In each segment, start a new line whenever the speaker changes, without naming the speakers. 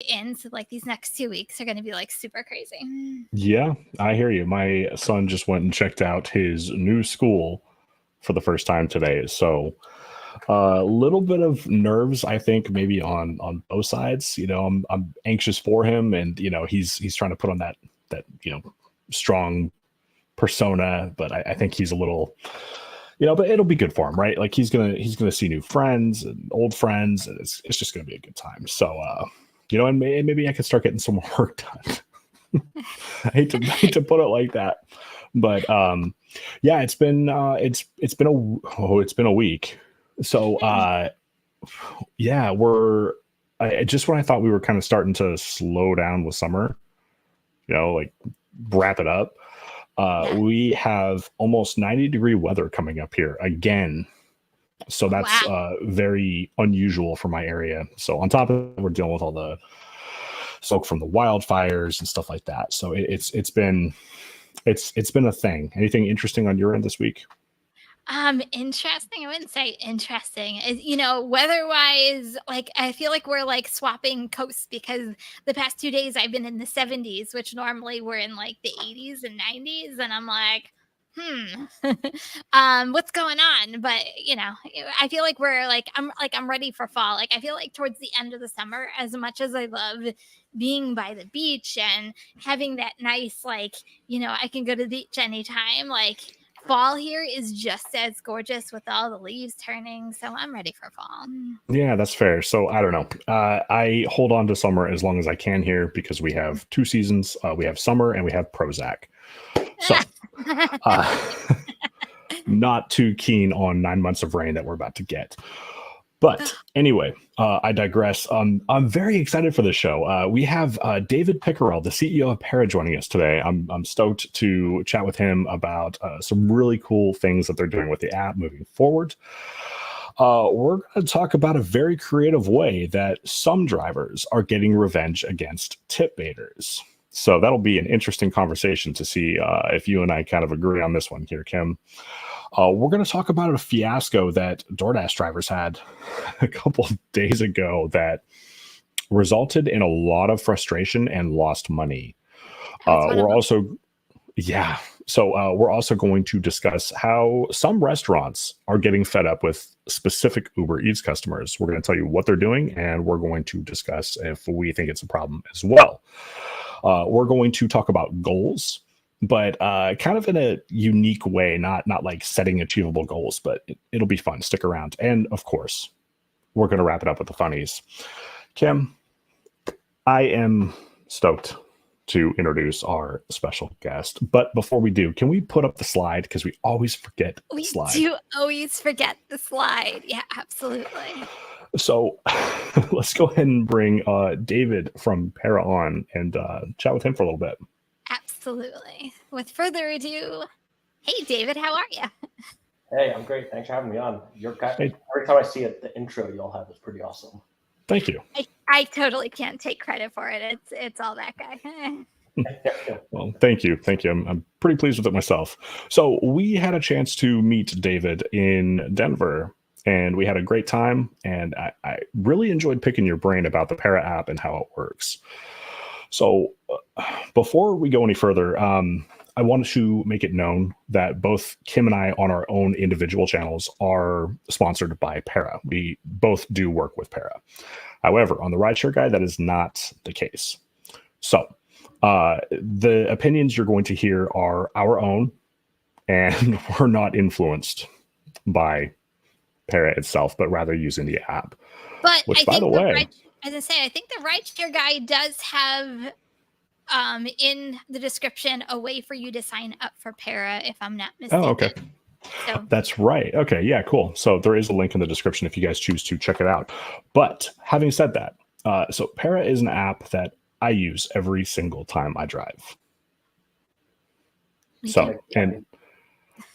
in. So like these next 2 weeks are going to be like super crazy.
Yeah, I hear you. My son just went and checked out his new school for the first time today. So a little bit of nerves, I think, maybe on both sides. I'm anxious for him, and he's trying to put on that strong persona, but I think he's a little, but it'll be good for him, right? Like he's gonna see new friends and old friends, and it's just gonna be a good time. So and maybe I could start getting some more work done. I hate to put it like that, but yeah, it's been a week. So yeah, just when I thought we were kind of starting to slow down with summer, like wrap it up. We have almost 90-degree weather coming up here again. So that's very unusual for my area. So on top of it, we're dealing with all the smoke from the wildfires and stuff like that. So it's been a thing. Anything interesting on your end this week?
Interesting. I wouldn't say interesting. Weather-wise, like I feel like we're like swapping coasts because the past 2 days I've been in the 70s, which normally we're in like the 80s and 90s, and I'm like, what's going on? But I feel like I'm ready for fall. Like I feel like towards the end of the summer, as much as I love being by the beach and having that nice, like, I can go to the beach anytime, like fall here is just as gorgeous with all the leaves turning, so I'm ready for fall.
Yeah, that's fair. So I don't know. I hold on to summer as long as I can here because we have two seasons. We have summer and we have Prozac. So not too keen on 9 months of rain that we're about to get. But anyway, I digress. I'm very excited for this show. We have David Pickerell, the CEO of Para, joining us today. I'm stoked to chat with him about some really cool things that they're doing with the app moving forward. We're going to talk about a very creative way that some drivers are getting revenge against tip baiters. So that'll be an interesting conversation to see if you and I kind of agree on this one here, Kim. We're going to talk about a fiasco that DoorDash drivers had a couple of days ago that resulted in a lot of frustration and lost money. We're also going to discuss how some restaurants are getting fed up with specific Uber Eats customers. We're going to tell you what they're doing, and we're going to discuss if we think it's a problem as well. We're going to talk about goals, but kind of in a unique way, not like setting achievable goals, but it'll be fun. Stick around. And of course, we're going to wrap it up with the funnies. Kim, I am stoked to introduce our special guest. But before we do, can we put up the slide? Because we always forget the slide.
We do always forget the slide. Yeah, absolutely.
So let's go ahead and bring David from Para on and chat with him for a little bit.
Absolutely. With further ado, hey, David, how are you?
Hey, I'm great. Thanks for having me on. Every time I see it, the intro y'all have is pretty awesome.
Thank you.
I totally can't take credit for it. It's all that guy.
Well, thank you. I'm pretty pleased with it myself. So we had a chance to meet David in Denver, and we had a great time. And I really enjoyed picking your brain about the Para app and how it works. So before we go any further, I wanted to make it known that both Kim and I on our own individual channels are sponsored by Para. We both do work with Para. However, on the RideShare Guy, that is not the case. So the opinions you're going to hear are our own, and we're not influenced by Para itself, but rather using the app.
But
which, by the way,
as I say, I think the RideShare Guy does have in the description a way for you to sign up for Para, if I'm not mistaken.
Oh, okay. So. That's right. Okay, yeah, cool. So there is a link in the description if you guys choose to check it out. But having said that, so Para is an app that I use every single time I drive. David,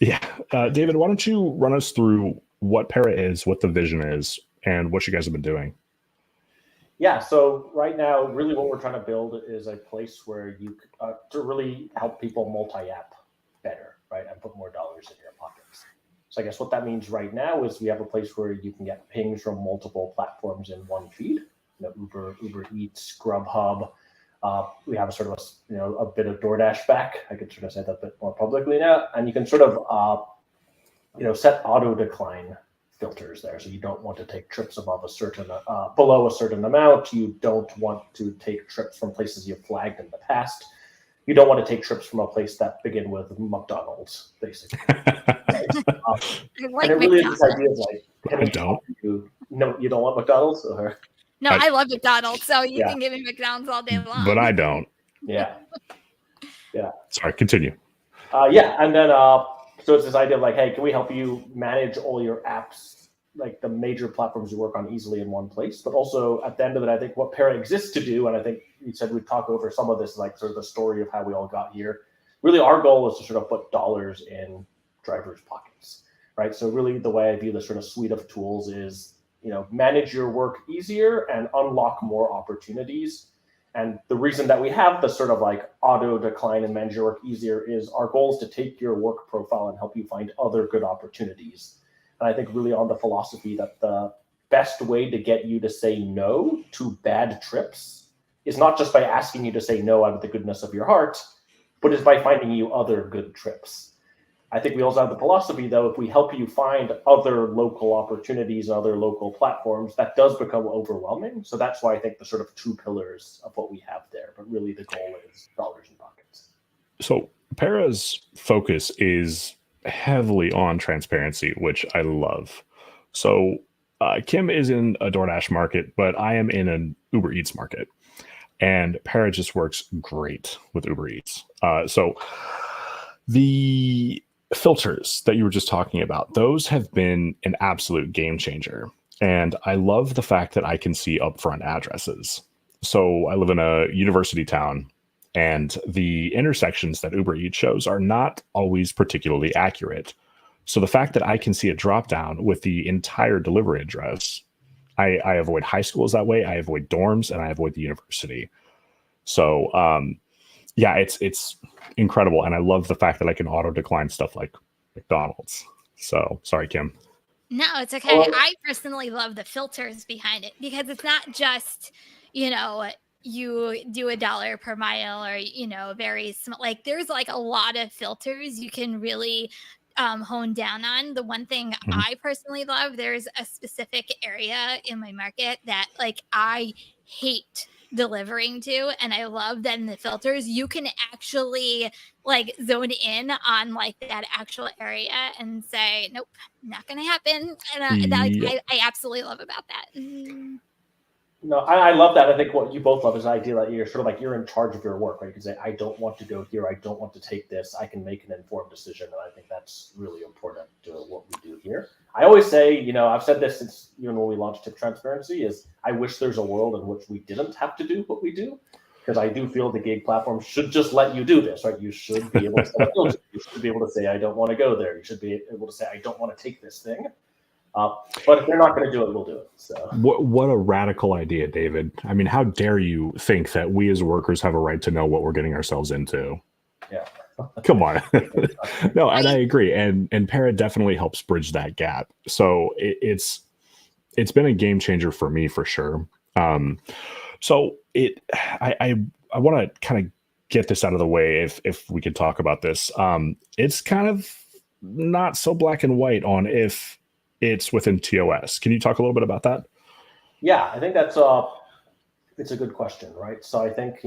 why don't you run us through what Para is, what the vision is, and what you guys have been doing?
Yeah, so right now, really what we're trying to build is a place where you to really help people multi-app better, right, and put more dollars in your pockets. So I guess what that means right now is we have a place where you can get pings from multiple platforms in one feed. Uber Eats, Grubhub. We have a sort of a bit of DoorDash back. I could sort of say that a bit more publicly now, and you can sort of set auto decline filters there. So you don't want to take trips above a certain below a certain amount. You don't want to take trips from places you've flagged in the past. You don't want to take trips from a place that begin with McDonald's, basically.
Like
and it really is
McDonald's.
this idea of like,
I don't.
No, you don't want McDonald's? Or?
No, I love McDonald's, so you
Yeah.
can give me McDonald's all day long.
But I don't.
Yeah.
Sorry, continue.
And then so it's this idea of like, hey, can we help you manage all your apps, like the major platforms you work on, easily in one place? But also at the end of it, I think what Para exists to do, and I think you said we'd talk over some of this, like sort of the story of how we all got here. Really, our goal is to sort of put dollars in drivers' pockets, right? So really, the way I view this sort of suite of tools is, manage your work easier and unlock more opportunities. And the reason that we have the sort of like auto decline and manage your work easier is our goal is to take your work profile and help you find other good opportunities. And I think really on the philosophy that the best way to get you to say no to bad trips is not just by asking you to say no out of the goodness of your heart, but is by finding you other good trips. I think we also have the philosophy, though, if we help you find other local opportunities, other local platforms, that does become overwhelming. So that's why I think the sort of two pillars of what we have there, but really the goal is dollars in pockets.
So Para's focus is heavily on transparency, which I love. So Kim is in a DoorDash market, but I am in an Uber Eats market. And Para just works great with Uber Eats. So the filters that you were just talking about, those have been an absolute game changer. And I love the fact that I can see upfront addresses. So I live in a university town, and the intersections that Uber Eats shows are not always particularly accurate. So the fact that I can see a drop down with the entire delivery address, I avoid high schools that way, I avoid dorms, and I avoid the university. So it's incredible. And I love the fact that I can auto decline stuff like McDonald's. So sorry, Kim.
No, it's okay. I personally love the filters behind it, because it's not just, you do $1 per mile or, very small. Like there's like a lot of filters you can really hone down on. The one thing I personally love, there's a specific area in my market that like I hate delivering to, and I love that in the filters you can actually like zone in on like that actual area and say nope, not gonna happen. And I absolutely love about that.
No, I love that. I think what you both love is the idea that you're sort of like you're in charge of your work, right? You can say, I don't want to go here. I don't want to take this. I can make an informed decision. And I think that's really important to what we do here. I always say, I've said this since even when we launched Tip Transparency, is I wish there's a world in which we didn't have to do what we do. Because I do feel the gig platform should just let you do this, right? You should be able to set up filters. You should be able to say, I don't want to go there. You should be able to say, I don't want to take this thing. But if they're not going to do it, we'll do it. So
what a radical idea, David. I mean, how dare you think that we as workers have a right to know what we're getting ourselves into?
Yeah.
Come on. No, and I agree. And Para definitely helps bridge that gap. So it's been a game changer for me for sure. So I want to kind of get this out of the way if we could talk about this. It's kind of not so black and white on if it's within TOS. Can you talk a little bit about that?
Yeah, I think that's it's a good question, right? So I think,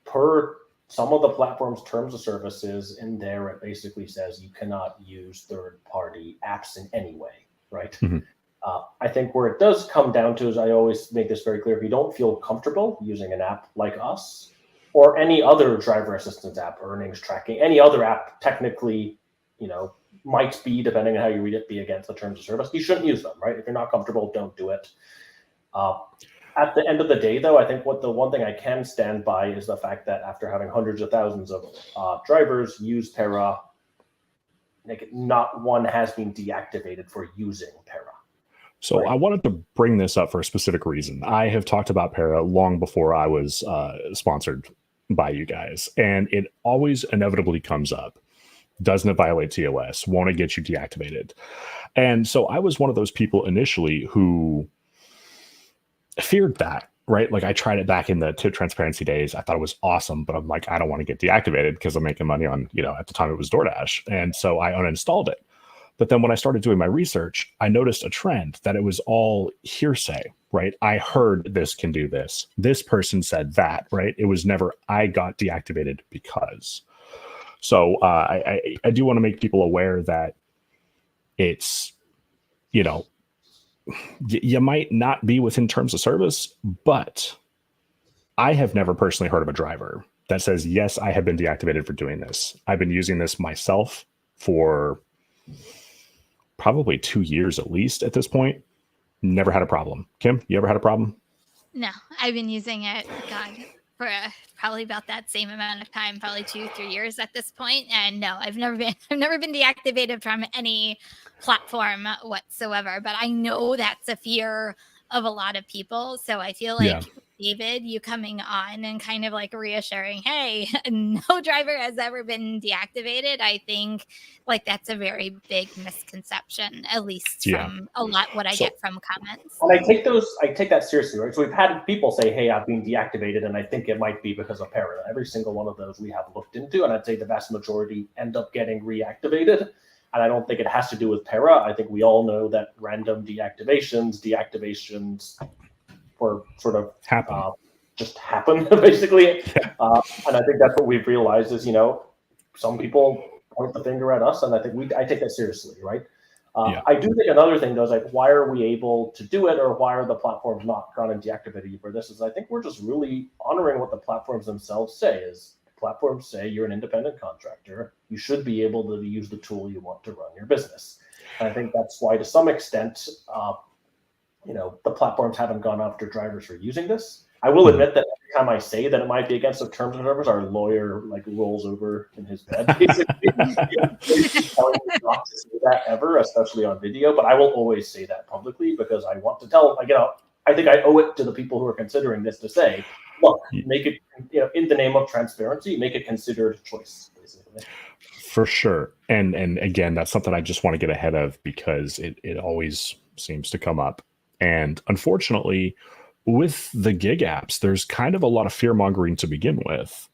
per some of the platform's terms of services in there, it basically says you cannot use third-party apps in any way, right? I think where it does come down to is I always make this very clear. If you don't feel comfortable using an app like us or any other driver assistance app, earnings tracking, any other app technically, might be, depending on how you read it, be against the terms of service, you shouldn't use them, right? If you're not comfortable, don't do it. At the end of the day, though, I think the one thing I can stand by is the fact that after having hundreds of thousands of drivers use Para, not one has been deactivated for using Para.
So right. I wanted to bring this up for a specific reason. I have talked about Para long before I was sponsored by you guys, and it always inevitably comes up. Doesn't it violate TOS? Won't it get you deactivated? And so I was one of those people initially who feared that right? Like I tried it back in the tip transparency days. I thought it was awesome, but I'm like, I don't want to get deactivated because I'm making money on, at the time it was DoorDash. And so I uninstalled it. But then when I started doing my research, I noticed a trend that it was all hearsay, right? I heard this can do this. This person said that, right? It was never, I got deactivated because. So I do want to make people aware that it's, you might not be within terms of service, but I have never personally heard of a driver that says, yes, I have been deactivated for doing this. I've been using this myself for probably 2 years at least at this point. Never had a problem. Kim, you ever had a problem?
No, I've been using it, God, for probably about that same amount of time, probably 2-3 years at this point. And no, I've never been deactivated from any platform whatsoever. But I know that's a fear of a lot of people. So I feel like, David, you coming on and kind of like reassuring, hey, no driver has ever been deactivated. I think like that's a very big misconception, at least from a lot what I get from comments.
And I take that seriously, right? So we've had people say, hey, I've been deactivated, and I think it might be because of Para. Every single one of those we have looked into, and I'd say the vast majority end up getting reactivated. And I don't think it has to do with Para. I think we all know that random deactivations or sort of just happen basically. And I think that's what we've realized is, some people point the finger at us, and I think I take that seriously, right? I do think another thing though is like, why are we able to do it, or why are the platforms not gone and deactivated you for this? Is I think we're just really honoring what the platforms themselves say. Is platforms say you're an independent contractor, you should be able to use the tool you want to run your business. And I think that's why, to some extent, the platforms haven't gone after drivers for using this. I will admit that every time I say that it might be against the terms of service, our lawyer like rolls over in his bed, basically. Telling me not to say that ever, especially on video. But I will always say that publicly because I want to tell, I think I owe it to the people who are considering this to say, look, make it, in the name of transparency, make a considered choice, basically.
For sure. And again, that's something I just want to get ahead of because it always seems to come up. And unfortunately, with the gig apps, there's kind of a lot of fear mongering to begin with.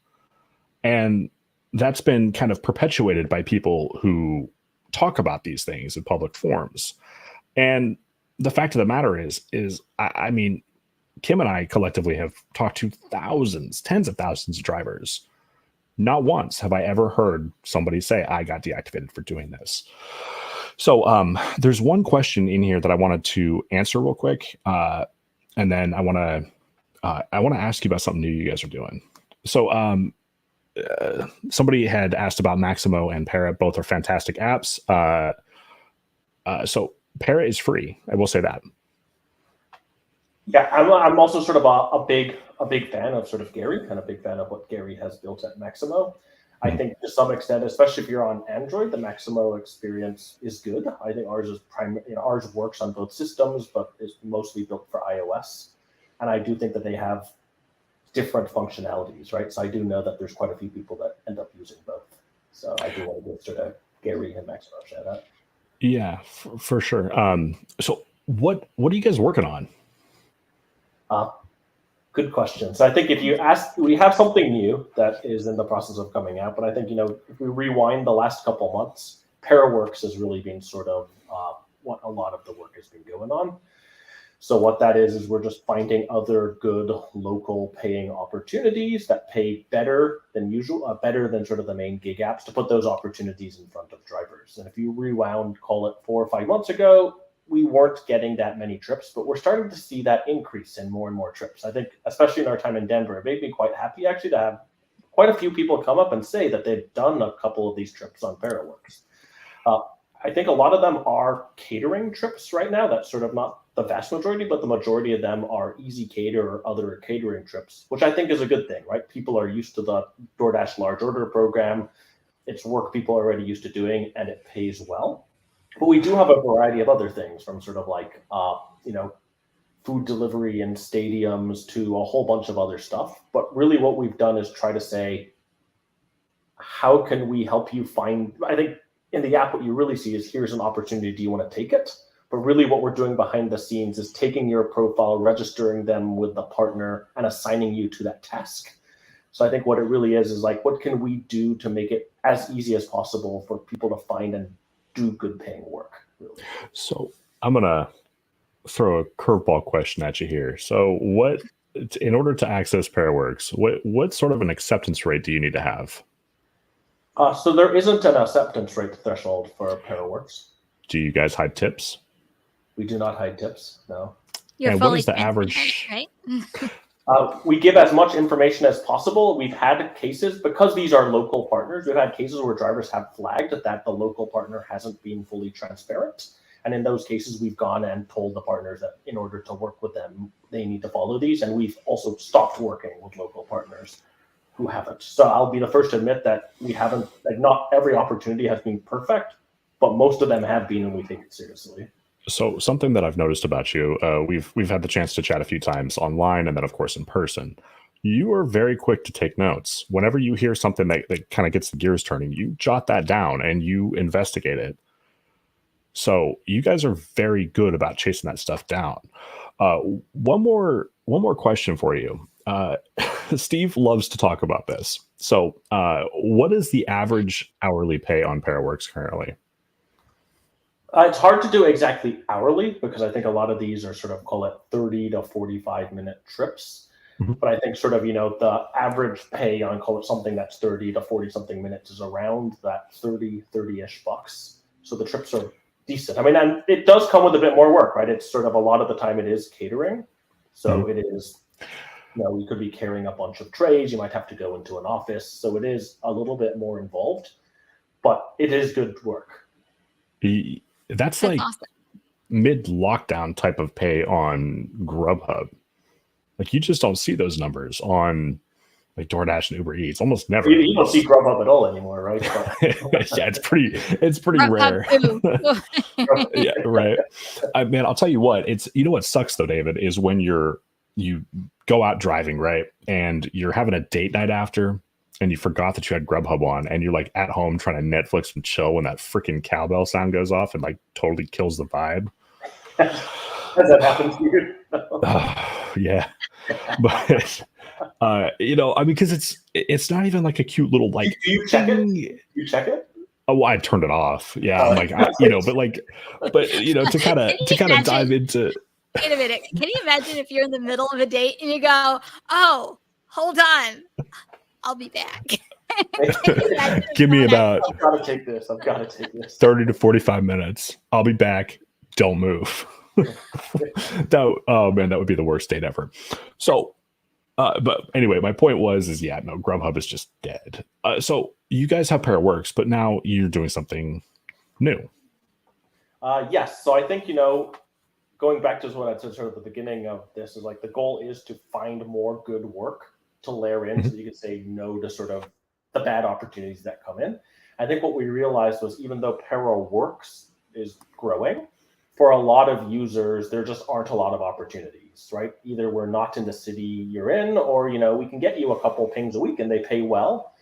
And that's been kind of perpetuated by people who talk about these things in public forums. And the fact of the matter is I mean, Kim and I collectively have talked to thousands, tens of thousands of drivers. Not once have I ever heard somebody say, I got deactivated for doing this. So there's one question in here that I wanted to answer real quick. And then I want to ask you about something new you guys are doing. So somebody had asked about Maximo and Para. Both are fantastic apps. So Para is free. I will say that.
Yeah, I'm also sort of a big fan of sort of Gary, and a big fan of what Gary has built at Maximo. I think to some extent, especially if you're on Android, the Maximo experience is good. I think ours is ours works on both systems, but is mostly built for iOS. And I do think that they have different functionalities, right? So I do know that there's quite a few people that end up using both. So I do want to give sort of Gary and Maximo a shout out.
Yeah, for sure. So what are you guys working on?
Good question. So I think if you ask, we have something new that is in the process of coming out. But I think, if we rewind the last couple months, ParaWorks has really been sort of what a lot of the work has been going on. So what that is we're just finding other good local paying opportunities that pay better than usual, better than sort of the main gig apps, to put those opportunities in front of drivers. And if you rewound, call it 4 or 5 months ago, we weren't getting that many trips, but we're starting to see that increase in more and more trips. I think, especially in our time in Denver, it made me quite happy actually to have quite a few people come up and say that they've done a couple of these trips on ParaWorks. I think a lot of them are catering trips right now. That's sort of not the vast majority, but the majority of them are easy cater or other catering trips, which I think is a good thing, right? People are used to the DoorDash large order program. It's work people are already used to doing, and it pays well. But we do have a variety of other things, from sort of like, food delivery in stadiums to a whole bunch of other stuff. But really what we've done is try to say, how can we help you find, I think in the app, what you really see is, here's an opportunity. Do you want to take it? But really what we're doing behind the scenes is taking your profile, registering them with the partner, and assigning you to that task. So I think what it really is like, what can we do to make it as easy as possible for people to find and do good paying work, really?
So I'm going to throw a curveball question at you here. So in order to access Paraworks, what sort of an acceptance rate do you need to have?
So there isn't an acceptance rate threshold for Paraworks.
Do you guys hide tips?
We do not hide tips, no.
You're
And
fully
what is the
transparent,
average?
right?
We give as much information as possible. We've had cases, because these are local partners, we've had cases where drivers have flagged that the local partner hasn't been fully transparent. And in those cases, we've gone and told the partners that in order to work with them, they need to follow these. And we've also stopped working with local partners who haven't. So I'll be the first to admit that we haven't, like, not every opportunity has been perfect, but most of them have been, and we take it seriously.
So something that I've noticed about you, we've had the chance to chat a few times online and then of course in person. You are very quick to take notes. Whenever you hear something that kind of gets the gears turning, you jot that down and you investigate it. So you guys are very good about chasing that stuff down. One more question for you. Steve loves to talk about this. So what is the average hourly pay on Paraworks currently?
It's hard to do exactly hourly because I think a lot of these are sort of, call it 30 to 45 minute trips.
Mm-hmm.
But I think sort of, the average pay on, call it something that's 30 to 40 something minutes is around that 30-ish bucks. So the trips are decent. I mean, and it does come with a bit more work, right? It's sort of a lot of the time it is catering. So
Mm-hmm.
it is, you could be carrying a bunch of trays. You might have to go into an office. So it is a little bit more involved, but it is good work.
That's like
awesome.
Mid-lockdown type of pay on Grubhub. Like you just don't see those numbers on like DoorDash and Uber Eats. Almost never.
You don't see Grubhub at all anymore, right?
Yeah, it's pretty rare. Yeah, right. Man, I'll tell you what. What sucks though, David, is when you go out driving, right, and you're having a date night after. And you forgot that you had Grubhub on, and you're like at home trying to Netflix and chill when that freaking cowbell sound goes off and like totally kills the vibe.
Has that happened to you?
Yeah, but I mean, because it's not even like a cute little like.
Do you check it? You check it?
Oh, well, I turned it off. Yeah, I'm like, but to kind of dive into.
Wait a minute. Can you imagine if you're in the middle of a date and you go, "Oh, hold on. I'll be back."
Give me about
I've got to take this.
30 to 45 minutes. I'll be back. Don't move. Oh man, that would be the worst date ever. So, but anyway, my point was, Grubhub is just dead. So you guys have Paraworks, but now you're doing something new.
Yes. So I think, going back to what I said sort of at the beginning of this is like the goal is to find more good work to layer in so that you can say no to sort of the bad opportunities that come in. I think what we realized was even though Paraworks is growing, for a lot of users, there just aren't a lot of opportunities, right? Either we're not in the city you're in, or, we can get you a couple pings a week and they pay well.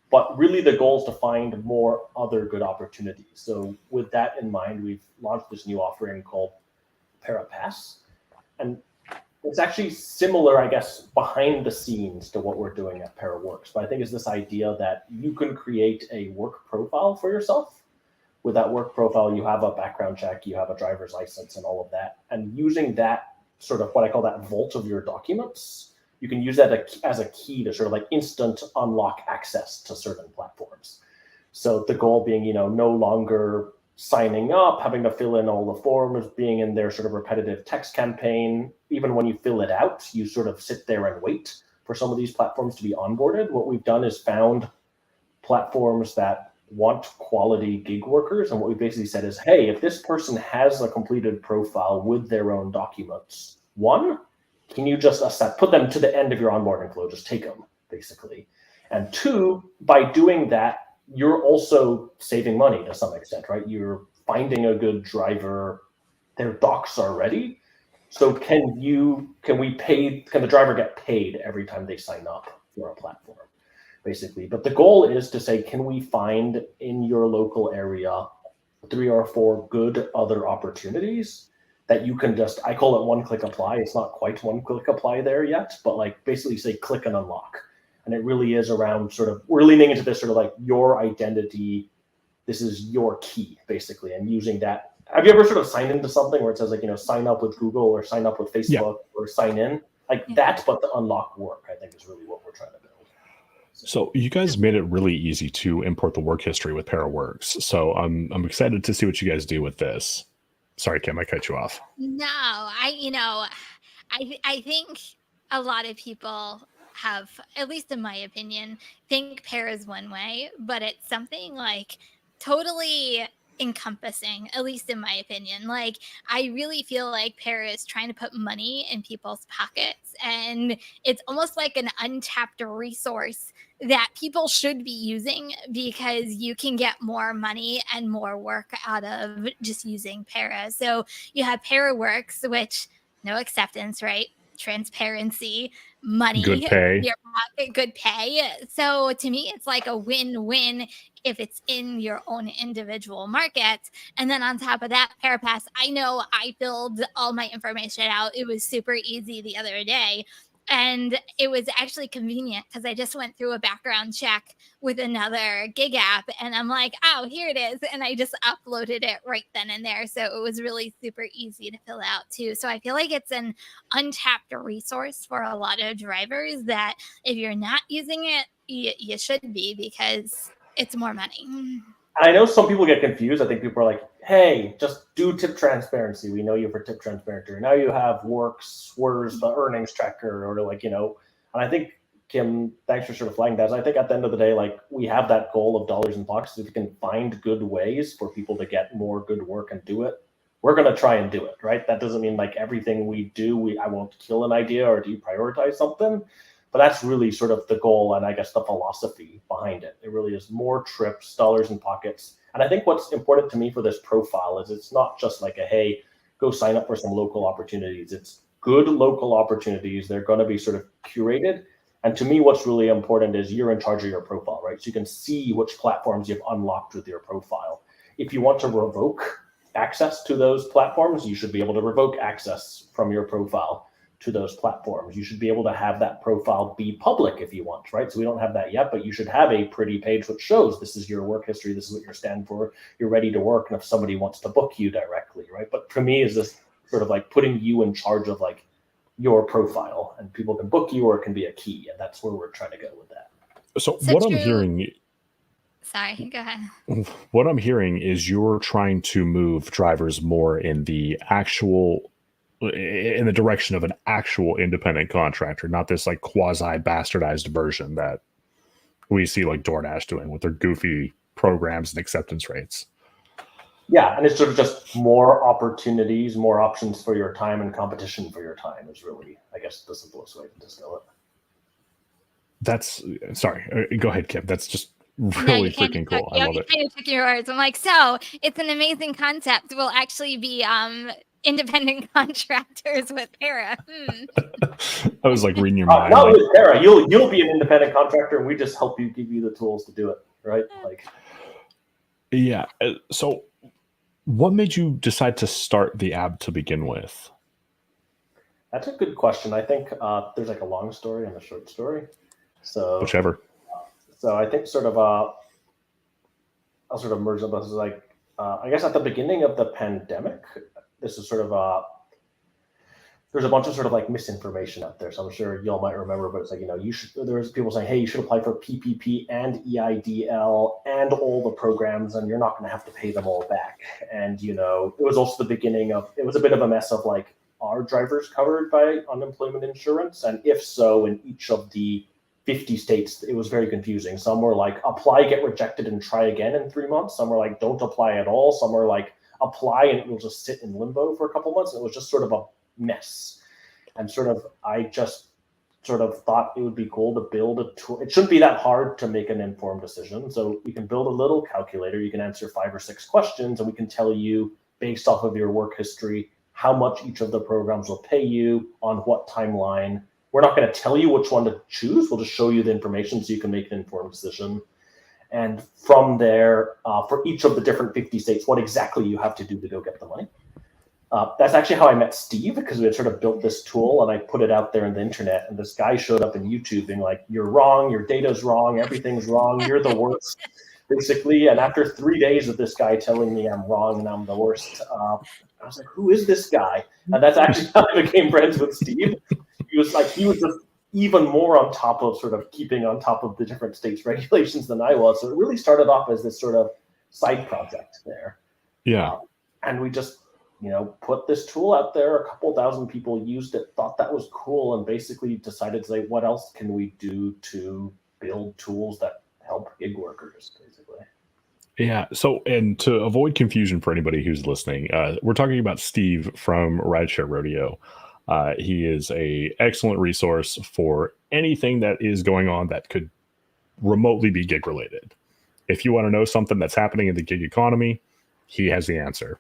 But really the goal is to find more other good opportunities. So with that in mind, we've launched this new offering called Parapass. And it's actually similar, I guess, behind the scenes to what we're doing at Paraworks. But I think it's this idea that you can create a work profile for yourself. With that work profile, you have a background check, you have a driver's license and all of that. And using that sort of what I call that vault of your documents, you can use that as a key to sort of like instant unlock access to certain platforms. So the goal being, no longer signing up, having to fill in all the forms, being in their sort of repetitive text campaign. Even when you fill it out, you sort of sit there and wait for some of these platforms to be onboarded. What we've done is found platforms that want quality gig workers. And what we basically said is, hey, if this person has a completed profile with their own documents, one, can you just put them to the end of your onboarding flow, just take them, basically. And two, by doing that, you're also saving money to some extent, right? You're finding a good driver, their docs are ready. So can the driver get paid every time they sign up for a platform, basically? But the goal is to say, can we find in your local area 3 or 4 good other opportunities that you can just, I call it one-click apply. It's not quite one-click apply there yet, but like basically say click and unlock. And it really is around sort of, we're leaning into this sort of like your identity. This is your key basically, and using that. Have you ever sort of signed into something where it says like, sign up with Google or sign up with Facebook or sign in like that, but the unlock work, I think is really what we're trying to build.
So you guys made it really easy to import the work history with ParaWorks. So I'm excited to see what you guys do with this. Sorry, Kim, I cut you off.
No, I think a lot of people have, at least in my opinion, think pair is one way, but it's something like totally encompassing, at least in my opinion. Like, I really feel like pair is trying to put money in people's pockets, and it's almost like an untapped resource that people should be using because you can get more money and more work out of just using Para. So you have ParaWorks, which no acceptance, right? Transparency, money,
Good pay.
your pocket, good pay. So to me, it's like a win-win if it's in your own individual market. And then on top of that, ParaPass, I know I filled all my information out. It was super easy the other day. And it was actually convenient because I just went through a background check with another gig app and I'm like, oh, here it is. And I just uploaded it right then and there. So it was really super easy to fill out too. So I feel like it's an untapped resource for a lot of drivers that if you're not using it, you should be because it's more money.
I know some people get confused. I think people are like, hey, just do tip transparency. We know you for tip transparency. Now you have Works, where's the earnings tracker, or like, and I think, Kim, thanks for sort of flagging that. I think at the end of the day, like we have that goal of dollars in pockets. If you can find good ways for people to get more good work and do it, we're going to try and do it, right? That doesn't mean like everything we do, I won't kill an idea or deprioritize something. But that's really sort of the goal and I guess the philosophy behind it. It really is more trips, dollars in pockets. And I think what's important to me for this profile is it's not just like a, hey, go sign up for some local opportunities. It's good local opportunities. They're going to be sort of curated. And to me, what's really important is you're in charge of your profile, right? So you can see which platforms you've unlocked with your profile. If you want to revoke access to those platforms, you should be able to revoke access from your profile to those platforms. You should be able to have that profile be public if you want, right? So we don't have that yet, but you should have a pretty page which shows this is your work history, this is what you're standing for, you're ready to work, and if somebody wants to book you directly, right? But for me, is this sort of like putting you in charge of like your profile, and people can book you or it can be a key, and that's where we're trying to go with that.
So what I'm hearing...
Sorry, go ahead.
What I'm hearing is you're trying to move drivers more in the direction of an actual independent contractor, not this like quasi bastardized version that we see like DoorDash doing with their goofy programs and acceptance rates.
Yeah, and it's sort of just more opportunities, more options for your time, and competition for your time is really, I guess, the simplest way to distill it.
That's, sorry, go ahead, Kim. That's just really freaking cool. I love it.
You took your words. I'm like, so it's an amazing concept. We'll actually be independent contractors with Para.
I was like reading your mind.
Not with Para. You'll be an independent contractor, and we just help you, give you the tools to do it, right? Like,
yeah. So, what made you decide to start the app to begin with?
That's a good question. I think there's like a long story and a short story. So
whichever.
So I think sort of I'll sort of merge them. This is like I guess at the beginning of the pandemic, this is sort of there's a bunch of sort of like misinformation out there. So I'm sure y'all might remember, but it's like, there's people saying, hey, you should apply for PPP and EIDL and all the programs, and you're not going to have to pay them all back. And, it was also the beginning of, it was a bit of a mess of like, are drivers covered by unemployment insurance? And if so, in each of the 50 states, it was very confusing. Some were like, apply, get rejected, and try again in 3 months. Some were like, don't apply at all. Some were like, apply and it will just sit in limbo for a couple months. And it was just sort of a mess. And I just sort of thought it would be cool to build a tool. It shouldn't be that hard to make an informed decision. So we can build a little calculator. You can answer 5 or 6 questions, and we can tell you based off of your work history how much each of the programs will pay you on what timeline. We're not going to tell you which one to choose. We'll just show you the information so you can make an informed decision. And from there, for each of the different 50 states, what exactly you have to do to go get the money. That's actually how I met Steve, because we had sort of built this tool and I put it out there on the internet, and this guy showed up in YouTube being like, "You're wrong, your data's wrong, everything's wrong, you're the worst," basically. And after 3 days of this guy telling me I'm wrong and I'm the worst, I was like, "Who is this guy?" And that's actually how I became friends with Steve. He was just even more on top of sort of keeping on top of the different states' regulations than I was. So it really started off as this sort of side project there.
Yeah.
And we just, put this tool out there. A couple thousand people used it, thought that was cool, and basically decided to say, what else can we do to build tools that help gig workers, basically.
Yeah. So, and to avoid confusion for anybody who's listening, we're talking about Steve from RideShare Rodeo. He is a excellent resource for anything that is going on that could remotely be gig related. If you want to know something that's happening in the gig economy, he has the answer.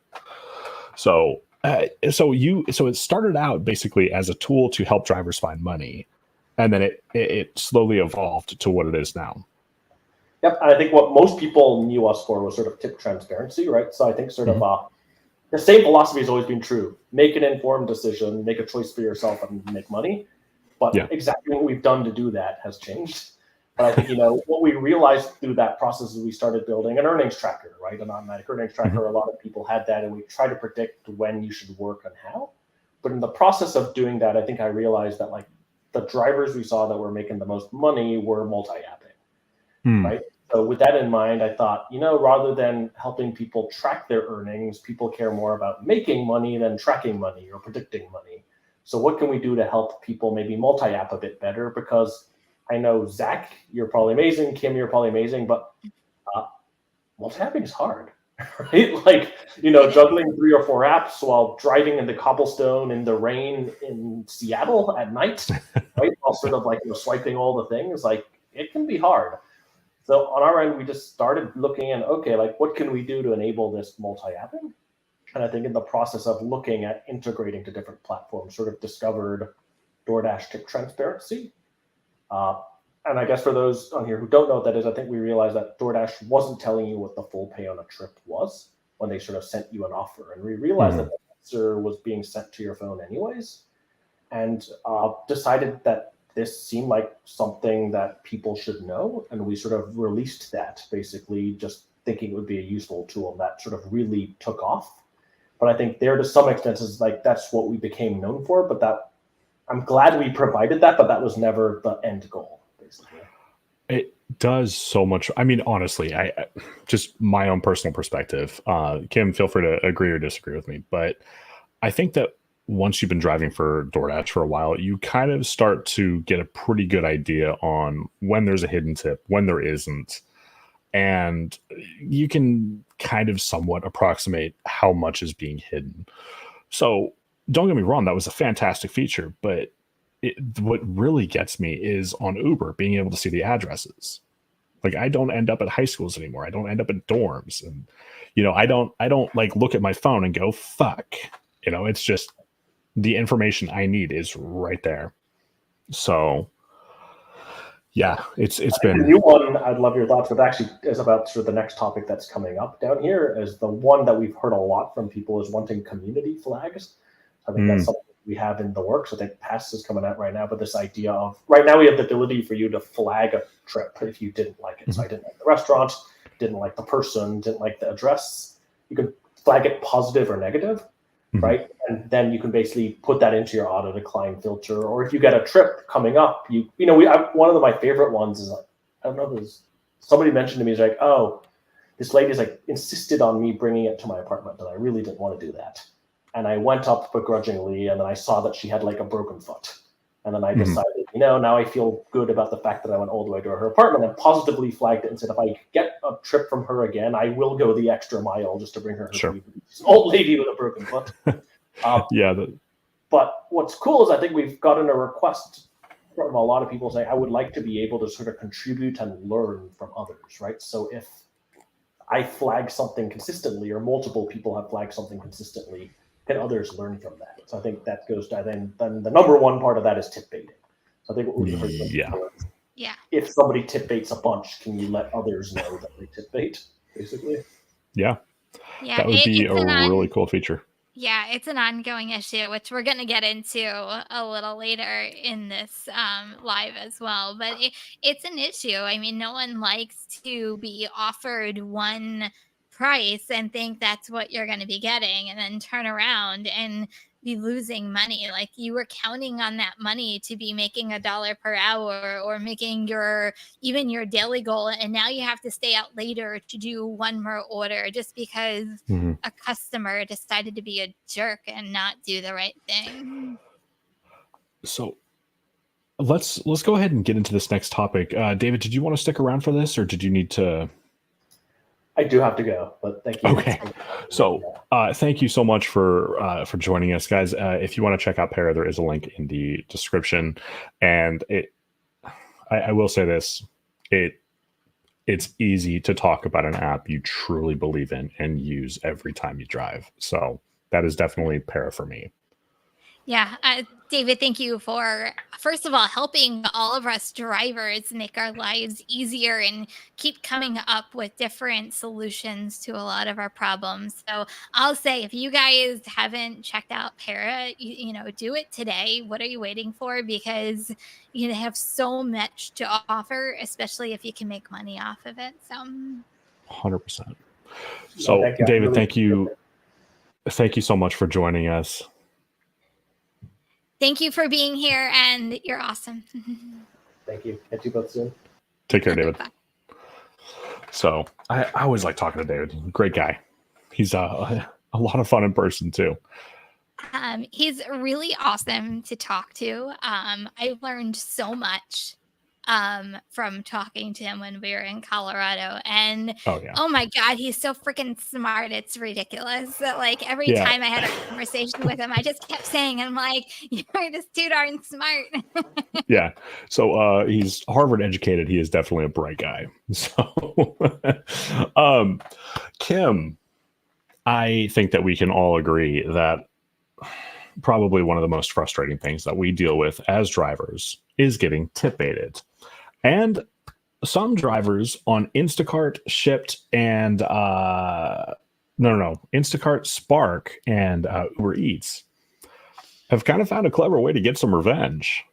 So it started out basically as a tool to help drivers find money, and then it slowly evolved to what it is now.
Yep, and I think what most people knew us for was sort of tip transparency, right? So I think sort of the same philosophy has always been true: make an informed decision, make a choice for yourself, and make money. But exactly what we've done to do that has changed. But I think, what we realized through that process is we started building an earnings tracker, right? An automatic earnings tracker. A lot of people had that, and we try to predict when you should work and how. But in the process of doing that, I think I realized that like the drivers we saw that were making the most money were multi-apping, right? So with that in mind, I thought, rather than helping people track their earnings, people care more about making money than tracking money or predicting money. So what can we do to help people maybe multi-app a bit better? Because I know, Zach, you're probably amazing. Kim, you're probably amazing. But multi-apping is hard, right? Like, juggling 3 or 4 apps while driving in the cobblestone in the rain in Seattle at night, right? While sort of like, swiping all the things, like it can be hard. So on our end, we just started looking at, okay, like what can we do to enable this multi-apping? And I think in the process of looking at integrating to different platforms, sort of discovered DoorDash tip transparency. And I guess for those on here who don't know what that is, I think we realized that DoorDash wasn't telling you what the full pay on a trip was when they sort of sent you an offer. And we realized that the answer was being sent to your phone anyways, and decided that this seemed like something that people should know. And we sort of released that, basically just thinking it would be a useful tool, and that sort of really took off. But I think there to some extent is like, that's what we became known for, but that I'm glad we provided that, but that was never the end goal, basically.
It does so much. I mean, honestly, I just my own personal perspective. Kim, feel free to agree or disagree with me, but I think that once you've been driving for DoorDash for a while, you kind of start to get a pretty good idea on when there's a hidden tip, when there isn't, and you can kind of somewhat approximate how much is being hidden. So don't get me wrong, that was a fantastic feature, but what really gets me is on Uber, being able to see the addresses. Like, I don't end up at high schools anymore. I don't end up at dorms. And, I don't like look at my phone and go, fuck, it's just the information I need is right there. So yeah, it's been
the new one. I'd love your thoughts, but actually is about sort of the next topic that's coming up down here is the one that we've heard a lot from people is wanting community flags. I think that's something we have in the works. I think PASS is coming out right now, but this idea of right now we have the ability for you to flag a trip if you didn't like it. So I didn't like the restaurant, didn't like the person, didn't like the address. You can flag it positive or negative, right? And then you can basically put that into your auto decline filter. Or if you get a trip coming up, one of my favorite ones is like, I don't know, somebody mentioned to me, is like, oh, this lady's like insisted on me bringing it to my apartment, and I really didn't want to do that. And I went up begrudgingly, and then I saw that she had like a broken foot. And then I decided, now I feel good about the fact that I went all the way to her apartment and positively flagged it and said, if I get a trip from her again, I will go the extra mile just to bring her food. This old lady with a broken foot. But what's cool is I think we've gotten a request from a lot of people saying, I would like to be able to sort of contribute and learn from others, right? So if I flag something consistently, or multiple people have flagged something consistently, can others learn from that? So I think that goes to then the number one part of that is tip baiting. So I think what we've heard
Yeah.
if somebody tip baits a bunch, can you let others know that they tip bait, basically?
Yeah.
Yeah.
That would be
It's
a
an
really cool feature.
Yeah, it's an ongoing issue, which we're going to get into a little later in this live as well. But it's an issue. I mean, no one likes to be offered one price and think that's what you're going to be getting, and then turn around and be losing money. Like, you were counting on that money to be making $1 per hour or making even your daily goal, and now you have to stay out later to do one more order just because
Mhm.
a customer decided to be a jerk and not do the right thing.
So let's go ahead and get into this next topic. David, did you want to stick around for this, or did you need to?
I do have to go, but thank you.
Okay. So thank you so much for joining us, guys. If you want to check out Para, there is a link in the description. And I will say this, it's easy to talk about an app you truly believe in and use every time you drive. So that is definitely Para for me.
Yeah. David, thank you for, first of all, helping all of us drivers make our lives easier and keep coming up with different solutions to a lot of our problems. So I'll say, if you guys haven't checked out Para, do it today. What are you waiting for? Because you have so much to offer, especially if you can make money off of it. So
100%. So
thank you.
David,
Really
thank you. Thank you so much for joining us.
thank you for being here, and you're awesome.
Thank you. Catch you both soon.
Take care, David.
Bye.
So I always like talking to David. Great guy. He's a lot of fun in person too.
He's really awesome to talk to. I've learned so much from talking to him when we were in Colorado, and
Oh
my god, he's so freaking smart, it's ridiculous. That, like, every
Yeah.
time I had a conversation with him, I just kept saying, I'm like, you're just too darn smart.
Yeah. So he's Harvard educated. He is definitely a bright guy. So Kim, I think that we can all agree that probably one of the most frustrating things that we deal with as drivers is getting tip baited. And some drivers on Instacart, Shipped, and Instacart, Spark, and Uber Eats have kind of found a clever way to get some revenge.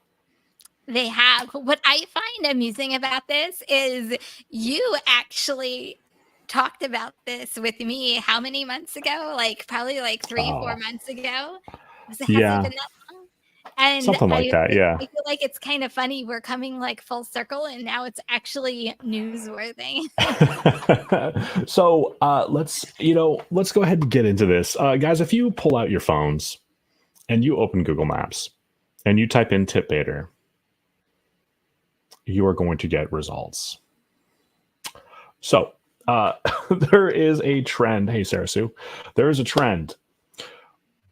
They have. What I find amusing about this is you actually talked about this with me how many months ago? Like, probably like 3-4 months ago. Has it been that long? And
something like that. Yeah.
I feel like it's kind of funny. We're coming like full circle, and now it's actually newsworthy.
So let's go ahead and get into this, guys. If you pull out your phones and you open Google Maps and you type in tip baiter, you are going to get results. So there is a trend. Hey, Sarah Sue, there is a trend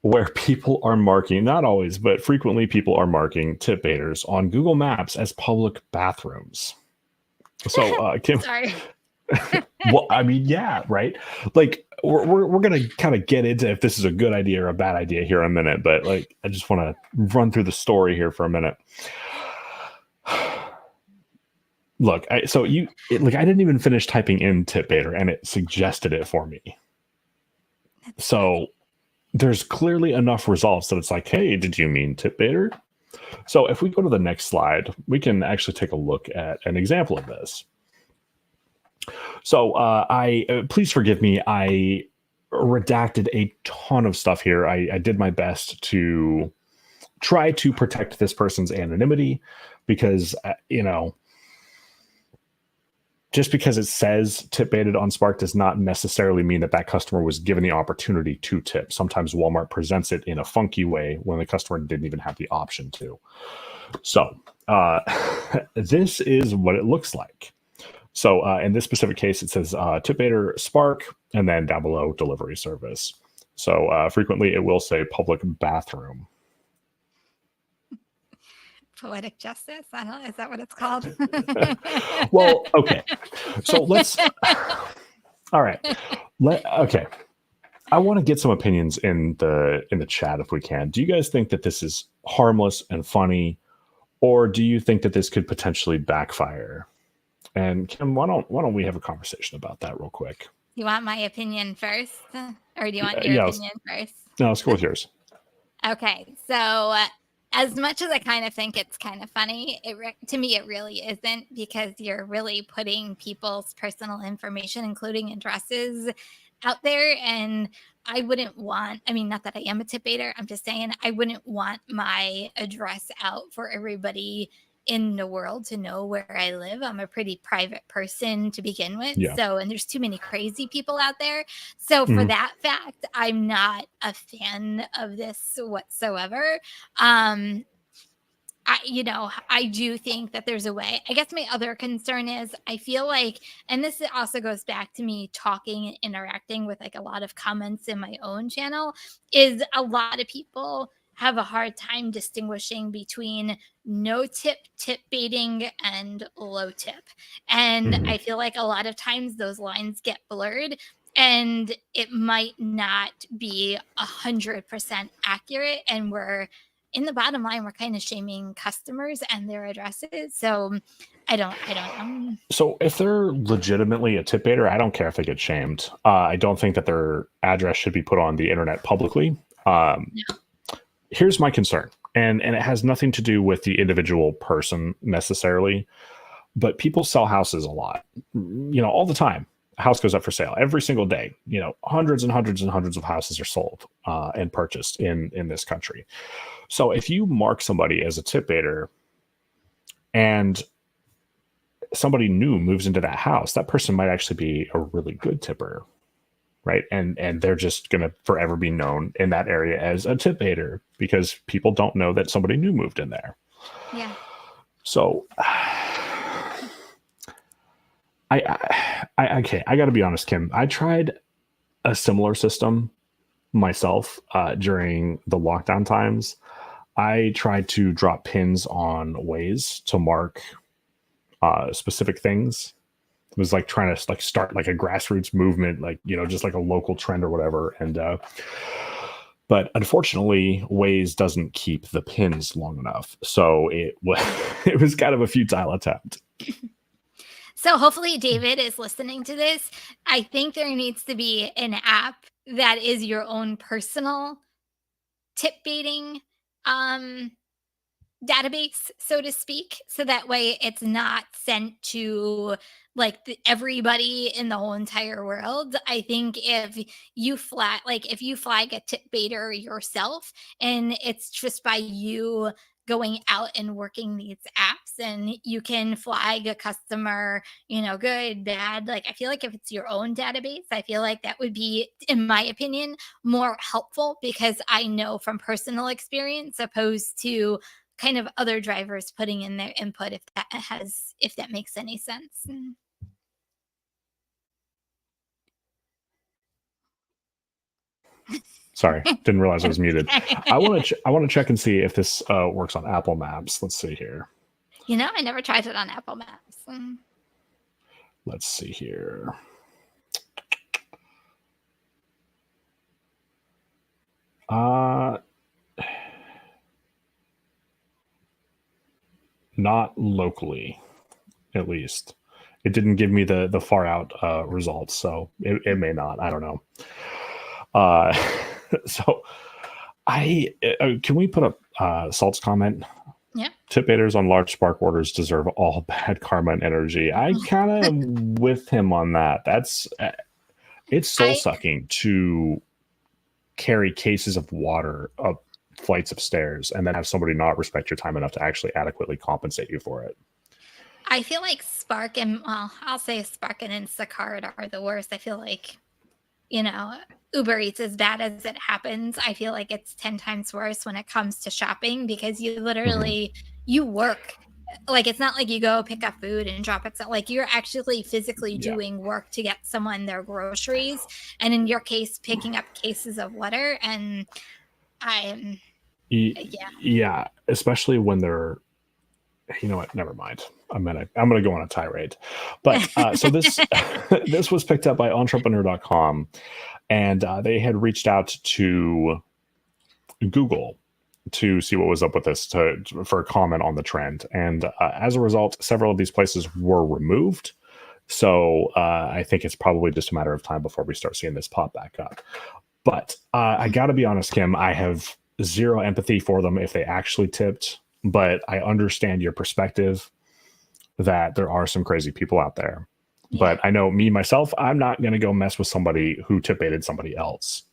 where people are marking, not always, but frequently people are marking tip baiters on Google Maps as public bathrooms. So Kim,
Sorry.
well, I mean, yeah, right. Like we're gonna kind of get into if this is a good idea or a bad idea here in a minute, but like I just want to run through the story here for a minute. Look, I didn't even finish typing in tip baiter and it suggested it for me. So there's clearly enough results that it's like, hey, did you mean tip baiter? So if we go to the next slide, we can actually take a look at an example of this. So please forgive me. I redacted a ton of stuff here. I did my best to try to protect this person's anonymity because, just because it says tip baited on Spark does not necessarily mean that customer was given the opportunity to tip. Sometimes Walmart presents it in a funky way when the customer didn't even have the option to. So this is what it looks like. So in this specific case, it says tip baiter Spark, and then down below delivery service. So frequently it will say public bathroom.
Poetic justice? I don't know. Is that what it's called?
Well, okay. So let's. All right. Okay. I want to get some opinions in the chat if we can. Do you guys think that this is harmless and funny, Or do you think that this could potentially backfire? And Kim, why don't we have a conversation about that real quick?
You want my opinion first, or do you want your
Yeah,
opinion first?
no, let's go with yours.
Okay, so as much as I kind of think it's kind of funny, to me it really isn't, because you're really putting people's personal information, including addresses, out there. And I wouldn't want, I mean, not that I am a tip baiter, I'm just saying I wouldn't want my address out for everybody in the world to know where I live. I'm a pretty private person to begin with.
Yeah.
So, and there's too many crazy people out there. So, for
Mhm.
that fact, I'm not a fan of this whatsoever. I do think that there's a way. I guess my other concern is I feel like, and this also goes back to me talking and interacting with like a lot of comments in my own channel, is a lot of people have a hard time distinguishing between no tip, tip baiting, and low tip. And
Mhm.
I feel like a lot of times those lines get blurred, and it might not be 100% accurate. And in the bottom line, we're kind of shaming customers and their addresses. So I don't know.
So if they're legitimately a tip baiter, I don't care if they get shamed. I don't think that their address should be put on the internet publicly. Here's my concern, and it has nothing to do with the individual person necessarily, but people sell houses a lot, all the time. A house goes up for sale every single day. Hundreds and hundreds and hundreds of houses are sold and purchased in this country. So if you mark somebody as a tip baiter and somebody new moves into that house, that person might actually be a really good tipper, right? And they're just going to forever be known in that area as a tip baiter because people don't know that somebody new moved in there.
Yeah.
So I got to be honest, Kim. I tried a similar system myself during the lockdown times. I tried to drop pins on Waze to mark specific things. It was like trying to start like a grassroots movement, just like a local trend or whatever. And but unfortunately, Waze doesn't keep the pins long enough, so it was kind of a futile attempt.
So hopefully David is listening to this. I think there needs to be an app that is your own personal tip baiting database, so to speak, so that way it's not sent to everybody in the whole entire world. I think if you flag a tip baiter yourself, and it's just by you going out and working these apps, and you can flag a customer, good, bad. I feel like if it's your own database, I feel like that would be, in my opinion, more helpful, because I know from personal experience, opposed to kind of other drivers putting in their input, if that makes any sense.
Sorry, didn't realize I was muted. I want to check and see if this works on Apple Maps. Let's see here.
I never tried it on Apple Maps.
Let's see here. Not locally, at least. It didn't give me the far out results, so it may not. I don't know. So can we put up Salt's comment?
Yeah.
Tip baiters on large spark orders deserve all bad karma and energy. I kind of am with him on that. It's soul sucking to carry cases of water up flights of stairs and then have somebody not respect your time enough to actually adequately compensate you for it.
I feel like Spark and Instacart are the worst. I feel like, Uber Eats, as bad as it happens, I feel like it's 10 times worse when it comes to shopping, because you literally, you work. It's not like you go pick up food and drop it. You're actually physically doing work to get someone their groceries. And in your case, picking up cases of water. And
yeah, especially when they're, you know what, never mind. I'm gonna go on a tirade. But so this this was picked up by entrepreneur.com, and they had reached out to Google to see what was up with this for a comment on the trend. And as a result, several of these places were removed. So I think it's probably just a matter of time before we start seeing this pop back up. But I got to be honest, Kim, I have zero empathy for them if they actually tipped. But I understand your perspective that there are some crazy people out there. Yeah. But I know me, myself, I'm not going to go mess with somebody who tip-baited somebody else.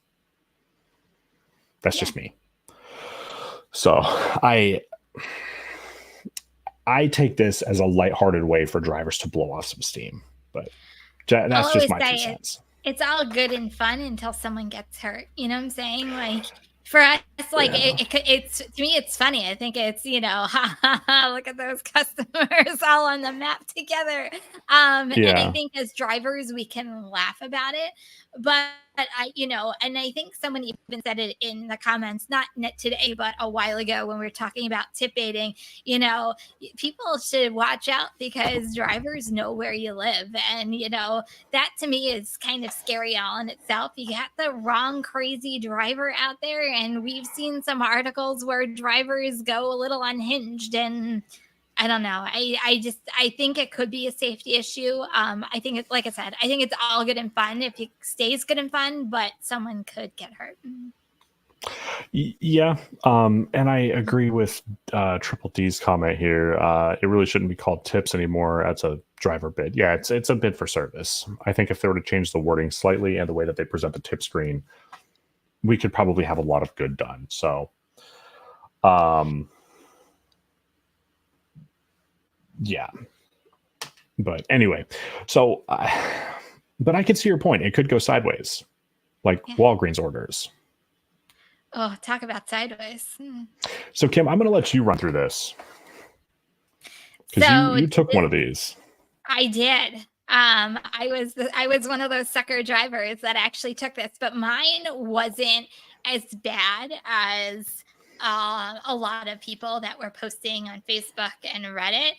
That's just me. So I take this as a lighthearted way for drivers to blow off some steam. But that's just my 2 cents.
It's all good and fun until someone gets hurt. You know what I'm saying? Like, for us, like, it's to me, it's funny. I think it's, you know, look at those customers all on the map together. And I think as drivers, we can laugh about it. But and I think someone even said it in the comments, not today, but a while ago when we were talking about tip baiting, people should watch out because drivers know where you live. And, that to me is kind of scary all in itself. You got the wrong crazy driver out there. And we've seen some articles where drivers go a little unhinged, and I don't know. I think it could be a safety issue. I think it's, like I said, I think it's all good and fun if it stays good and fun, but someone could get hurt.
Yeah. And I agree with Triple D's comment here. It really shouldn't be called tips anymore. That's a driver bid. Yeah, it's a bid for service. I think if they were to change the wording slightly and the way that they present the tip screen, we could probably have a lot of good done. So, yeah. But anyway, so, but I could see your point. It could go sideways, like Walgreens orders.
Oh, talk about sideways.
So, Kim, I'm going to let you run through this. Because you took one of these.
I did. I was one of those sucker drivers that actually took this, but mine wasn't as bad as a lot of people that were posting on Facebook and Reddit.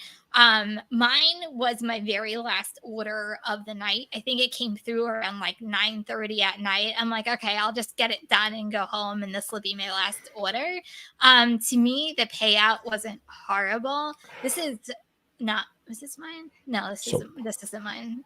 Mine was my very last order of the night. I think it came through around like 9:30 at night. I'm like, okay, I'll just get it done and go home, and this will be my last order. To me, the payout wasn't horrible. This is this mine? No, this isn't mine.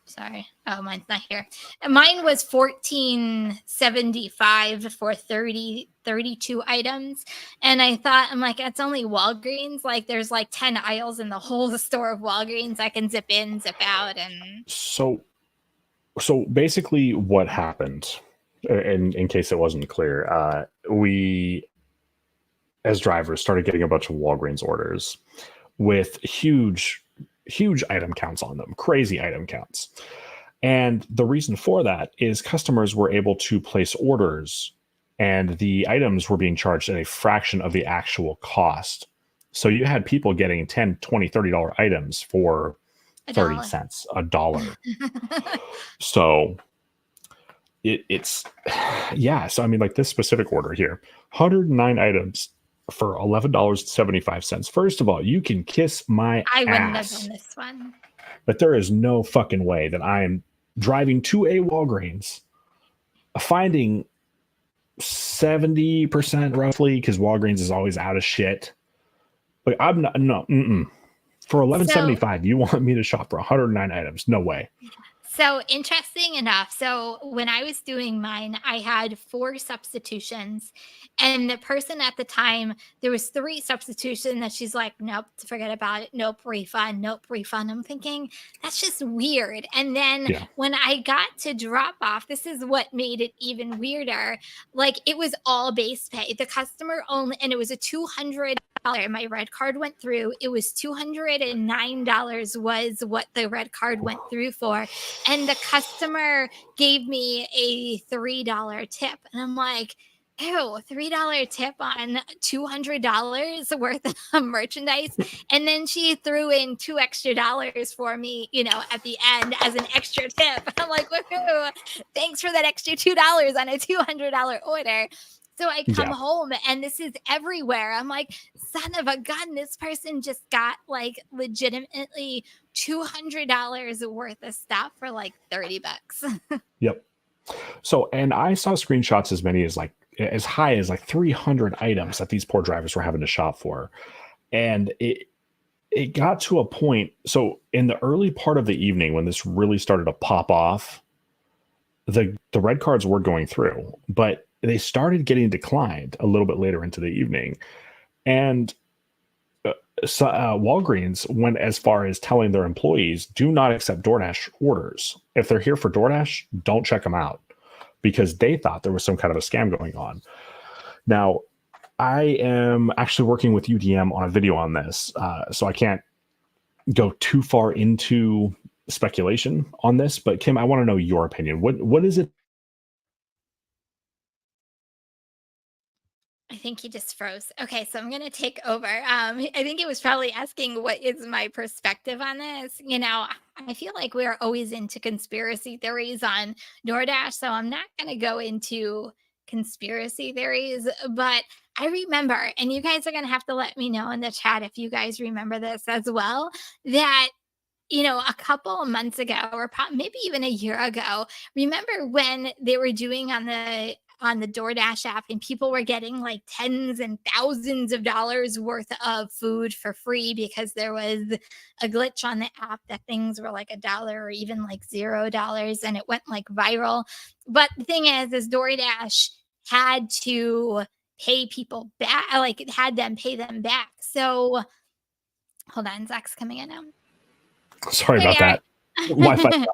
Sorry. Oh, mine's not here. Mine was $14.75 for 32 items. And I thought, I'm like, it's only Walgreens. Like, there's like 10 aisles in the whole store of Walgreens. I can zip in, zip out. And
so basically what happened, in case it wasn't clear, we, as drivers, started getting a bunch of Walgreens orders with huge item counts on them, crazy item counts. And the reason for that is customers were able to place orders and the items were being charged at a fraction of the actual cost. So you had people getting $10, $20, $30 items for 30 cents, $1. So it's, yeah. So I mean, like this specific order here, 109 items for $11.75. First of all, you can kiss my
I wouldn't
ass.
have done this one.
But there is no fucking way that I am driving to a Walgreens, finding 70% roughly, because Walgreens is always out of shit. Like I'm not, no, for $11.75, you want me to shop for 109 items? No way.
So interesting enough. So when I was doing mine, I had 4 substitutions, and the person at the time, there was 3 substitutions that she's like, nope, forget about it. Nope, refund. Nope, refund. I'm thinking that's just weird. And then when I got to drop off, this is what made it even weirder. Like it was all base pay. The customer only, and it was a $200. My red card went through. It was $209 was what the red card went through for. And the customer gave me a $3 tip. And I'm like, ew, $3 tip on $200 worth of merchandise. And then she threw in $2 extra for me, at the end as an extra tip. I'm like, woohoo, thanks for that extra $2 on a $200 order. So I come home and this is everywhere. I'm like, son of a gun, this person just got like legitimately $200 worth of stuff for like $30.
Yep. So, and I saw screenshots as many as like as high as like 300 items that these poor drivers were having to shop for. And it got to a point. So in the early part of the evening, when this really started to pop off, the red cards were going through, but they started getting declined a little bit later into the evening. And Walgreens went as far as telling their employees, do not accept DoorDash orders. If they're here for DoorDash, don't check them out, because they thought there was some kind of a scam going on. Now, I am actually working with UDM on a video on this, so I can't go too far into speculation on this. But Kim, I want to know your opinion. What is it?
I think he just froze. Okay, so I'm going to take over. I think he was probably asking what is my perspective on this. I feel like we're always into conspiracy theories on DoorDash, so I'm not going to go into conspiracy theories, but I remember, and you guys are going to have to let me know in the chat if you guys remember this as well, that a couple of months ago, or maybe even a year ago, remember when they were doing on the DoorDash app and people were getting like tens and thousands of dollars worth of food for free because there was a glitch on the app that things were like $1 or even like $0, and it went like viral. But the thing is DoorDash had to pay people back, like it had them pay them back. So hold on, Zach's coming in now.
Sorry about that. Wi-Fi.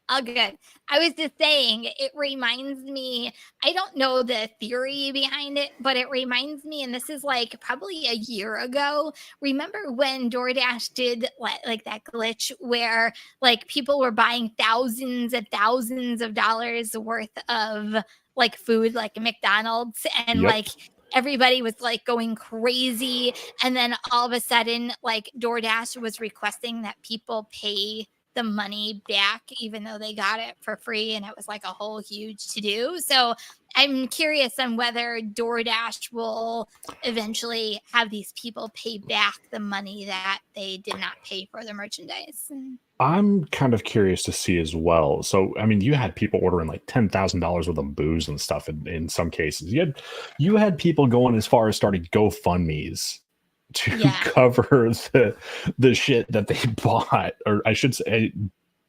All good. I was just saying, it reminds me, I don't know the theory behind it, but it reminds me, and this is like probably a year ago. Remember when DoorDash did like that glitch where like people were buying thousands and thousands of dollars worth of like food, like McDonald's, and
Yep.
like everybody was like going crazy. And then all of a sudden, like DoorDash was requesting that people pay the money back, even though they got it for free. And it was like a whole huge to do. So I'm curious on whether DoorDash will eventually have these people pay back the money that they did not pay for the merchandise.
I'm kind of curious to see as well. So, I mean, you had people ordering like $10,000 worth of booze and stuff in some cases. You had people going as far as starting GoFundMe's to cover the shit that they bought, or I should say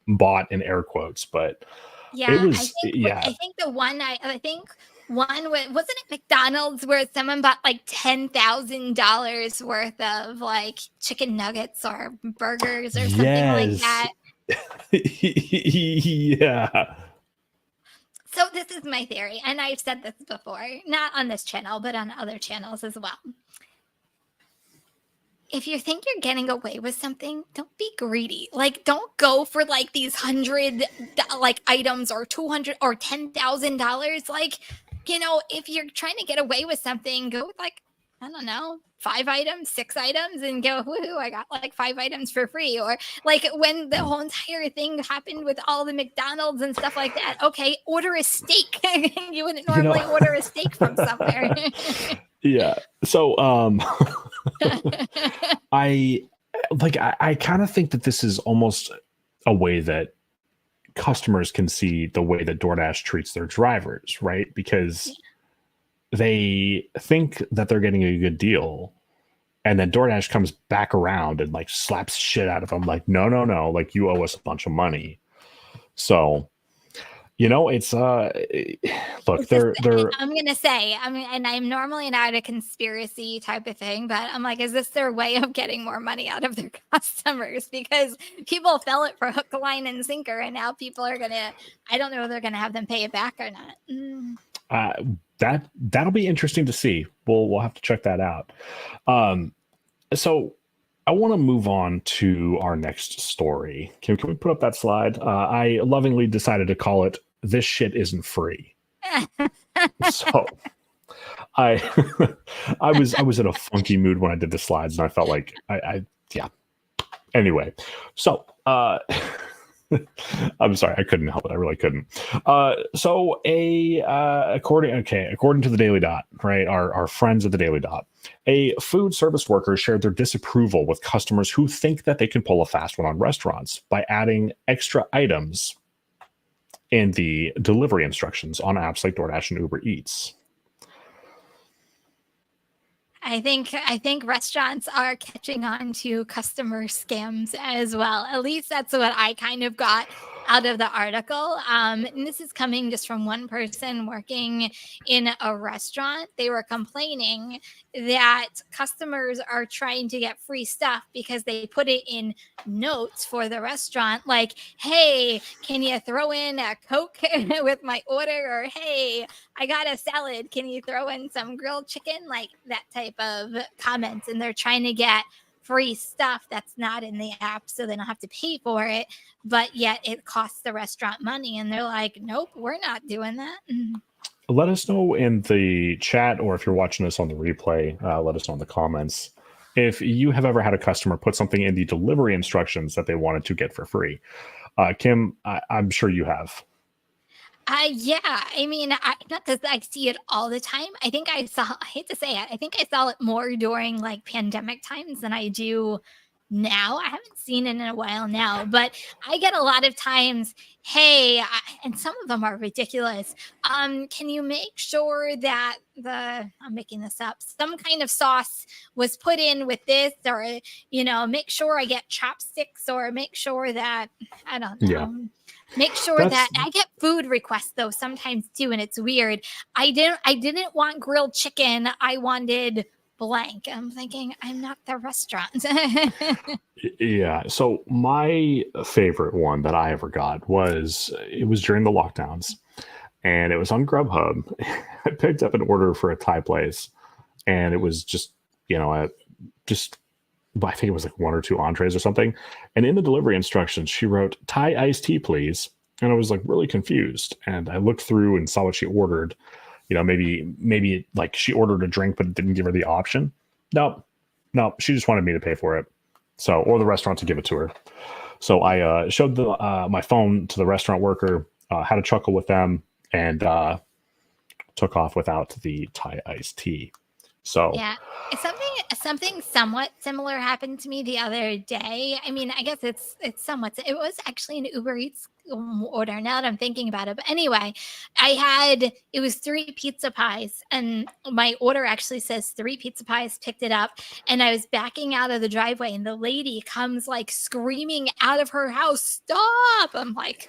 bought in air quotes, but it was,
I think the one I think one wasn't it McDonald's where someone bought like $10,000 worth of like chicken nuggets or burgers or something like that.
Yeah.
So this is my theory, and I've said this before, not on this channel, but on other channels as well. If you think you're getting away with something, don't be greedy. Like, don't go for like these 100 like items or 200 or $10,000. Like, if you're trying to get away with something, go with like, I don't know, 5 items, 6 items, and go, woohoo, I got like 5 items for free. Or like when the whole entire thing happened with all the McDonald's and stuff like that. Okay, order a steak. You wouldn't normally order a steak from somewhere.
Yeah. So, I kind of think that this is almost a way that customers can see the way that DoorDash treats their drivers, right? Because they think that they're getting a good deal, and then DoorDash comes back around and like slaps shit out of them. Like, no, like you owe us a bunch of money. So, it's look, they're
I'm gonna say, and I'm normally not a conspiracy type of thing, but I'm like, is this their way of getting more money out of their customers? Because people fell it for hook, line, and sinker, and now people are I don't know if they're gonna have them pay it back or not.
That'll be interesting to see. We'll have to check that out. So I want to move on to our next story. Can we put up that slide? I lovingly decided to call it "This Shit Isn't Free." So I was in a funky mood when I did the slides, and I felt like yeah. Anyway, so I'm sorry, I couldn't help it. I really couldn't. So according to the Daily Dot, right? Our friends at the Daily Dot, a food service worker shared their disapproval with customers who think that they can pull a fast one on restaurants by adding extra items in the delivery instructions on apps like DoorDash and Uber Eats?
I think restaurants are catching on to customer scams as well. At least that's what I kind of got out of the article. And this is coming just from one person working in a restaurant. They were complaining that customers are trying to get free stuff because they put it in notes for the restaurant, like, "Hey, can you throw in a Coke with my order?" Or, "Hey, I got a salad. Can you throw in some grilled chicken?" Like that type of comments. And they're trying to get free stuff that's not in the app so they don't have to pay for it, but yet it costs the restaurant money. And they're like, "Nope, we're not doing that."
Let us know in the chat, or if you're watching this on the replay, let us know in the comments if you have ever had a customer put something in the delivery instructions that they wanted to get for free. Kim, I'm sure you have.
Yeah, I mean, not that I see it all the time. I hate to say it, I think I saw it more during like pandemic times than I do now. I haven't seen it in a while now, but I get a lot of times, "Hey," and some of them are ridiculous. Can you make sure that I'm making this up, some kind of sauce was put in with this, or, make sure I get chopsticks, or make sure that, I don't know.
Yeah.
Make sure that I get food requests though sometimes too, and it's weird. I didn't want grilled chicken. I wanted blank. I'm thinking, I'm not the restaurant.
Yeah. So my favorite one that I ever got it was during the lockdowns, and it was on Grubhub. I picked up an order for a Thai place, and it was just, I think it was like one or two entrees or something. And in the delivery instructions, she wrote Thai iced tea, please. And I was like really confused. And I looked through and saw what she ordered. Maybe like she ordered a drink, but it didn't give her the option. No, she just wanted me to pay for it. Or the restaurant to give it to her. So I showed my phone to the restaurant worker, had a chuckle with them, and took off without the Thai iced tea. So
yeah, something somewhat similar happened to me the other day. I mean, I guess it's somewhat. It was actually an Uber Eats order. Now that I'm thinking about it, but anyway, it was 3 pizza pies, and my order actually says 3 pizza pies. Picked it up, and I was backing out of the driveway, and the lady comes like screaming out of her house, "Stop!" I'm like,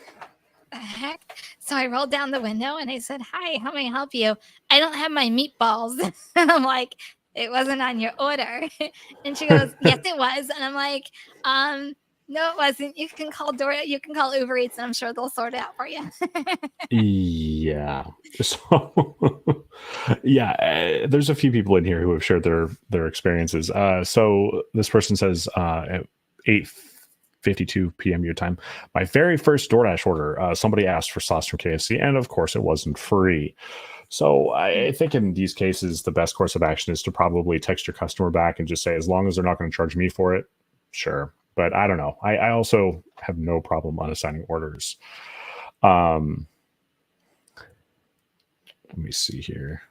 the heck? So I rolled down the window and I said, "Hi, how may I help you?" "I don't have my meatballs." And I'm like, "It wasn't on your order." And she goes, "Yes, it was." And I'm like, "No, it wasn't. You can call Uber Eats, and I'm sure they'll sort it out for you."
Yeah. So yeah, there's a few people in here who have shared their experiences. So this person says at 8:52 p.m. your time, my very first DoorDash order, somebody asked for sauce from KFC, and of course it wasn't free. So I think in these cases, the best course of action is to probably text your customer back and just say, as long as they're not going to charge me for it, sure. But I don't know. I also have no problem unassigning orders. Let me see here.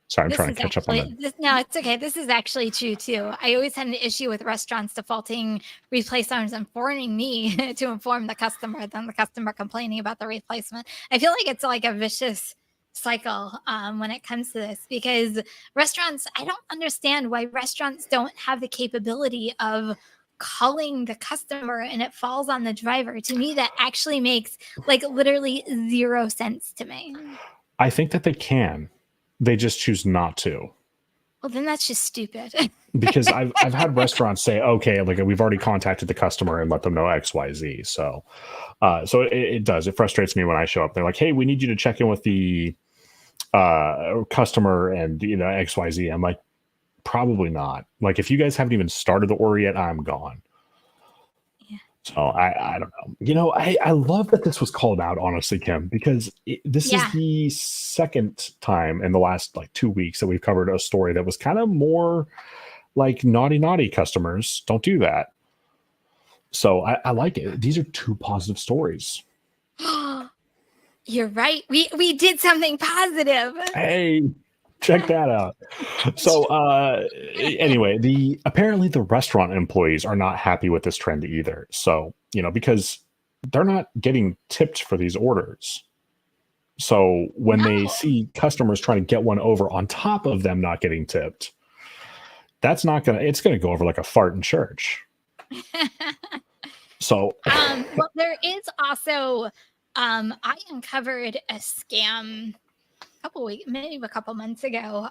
Sorry, I'm trying to catch up on that.
No, it's okay. This is actually true too. I always had an issue with restaurants defaulting replacements and forwarding me to inform the customer, then the customer complaining about the replacement. I feel like it's like a vicious cycle when it comes to this, because I don't understand why restaurants don't have the capability of calling the customer and it falls on the driver. To me, that actually makes like literally 0 sense to me.
I think that they can. They just choose not to.
Well, then that's just stupid.
Because I've had restaurants say, okay, like we've already contacted the customer and let them know X, Y, Z. So it does. It frustrates me when I show up. They're like, "Hey, we need you to check in with the customer and X, Y, Z." I'm like, probably not. Like, if you guys haven't even started the order yet, I'm gone. So I don't know. I love that this was called out, honestly, Kim, because this is the second time in the last like 2 weeks that we've covered a story that was kind of more like naughty customers. Don't do that. So I like it. These are 2 positive stories.
You're right. We did something positive.
Hey, check that out. So anyway, apparently the restaurant employees are not happy with this trend either. So, because they're not getting tipped for these orders. So when they see customers trying to get one over on top of them not getting tipped, it's going to go over like a fart in church. So,
well, there is also, I uncovered a scam maybe a couple months ago,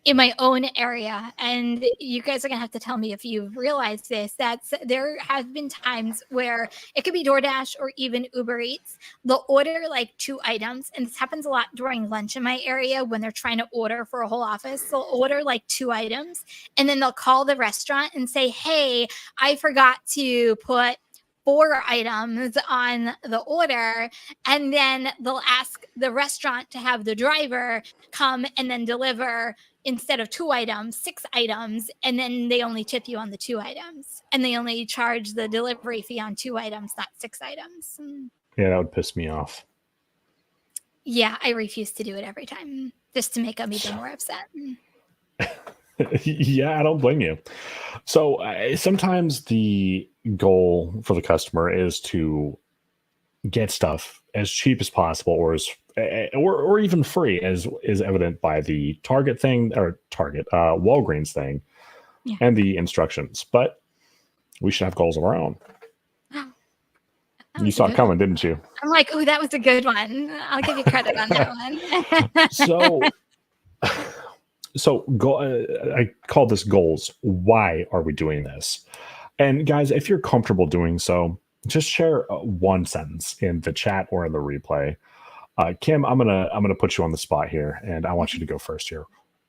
in my own area. And you guys are going to have to tell me if you've realized this, that there have been times where it could be DoorDash or even Uber Eats. They'll order like 2 items. And this happens a lot during lunch in my area when they're trying to order for a whole office. They'll order like 2 items and then they'll call the restaurant and say, hey, I forgot to put 4 items on the order, and then they'll ask the restaurant to have the driver come and then deliver, instead of 2 items, 6 items, and then they only tip you on the 2 items, and they only charge the delivery fee on 2 items, not 6 items.
Yeah, that would piss me off.
Yeah, I refuse to do it every time, just to make them even more upset.
Yeah, I don't blame you. So sometimes the goal for the customer is to get stuff as cheap as possible, or even free, as is evident by the Walgreens thing, and the instructions. But we should have goals of our own. You saw it coming, didn't you?
I'm like, oh, that was a good one. I'll give you credit on that one.
So I call this goals. Why are we doing this? And guys, if you're comfortable doing so, just share 1 sentence in the chat or in the replay. Kim, I'm gonna put you on the spot here, and I want you to go first here.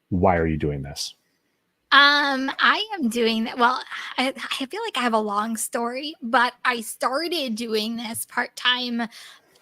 Why are you doing this?
I am doing that. Well, I feel like I have a long story, but I started doing this part-time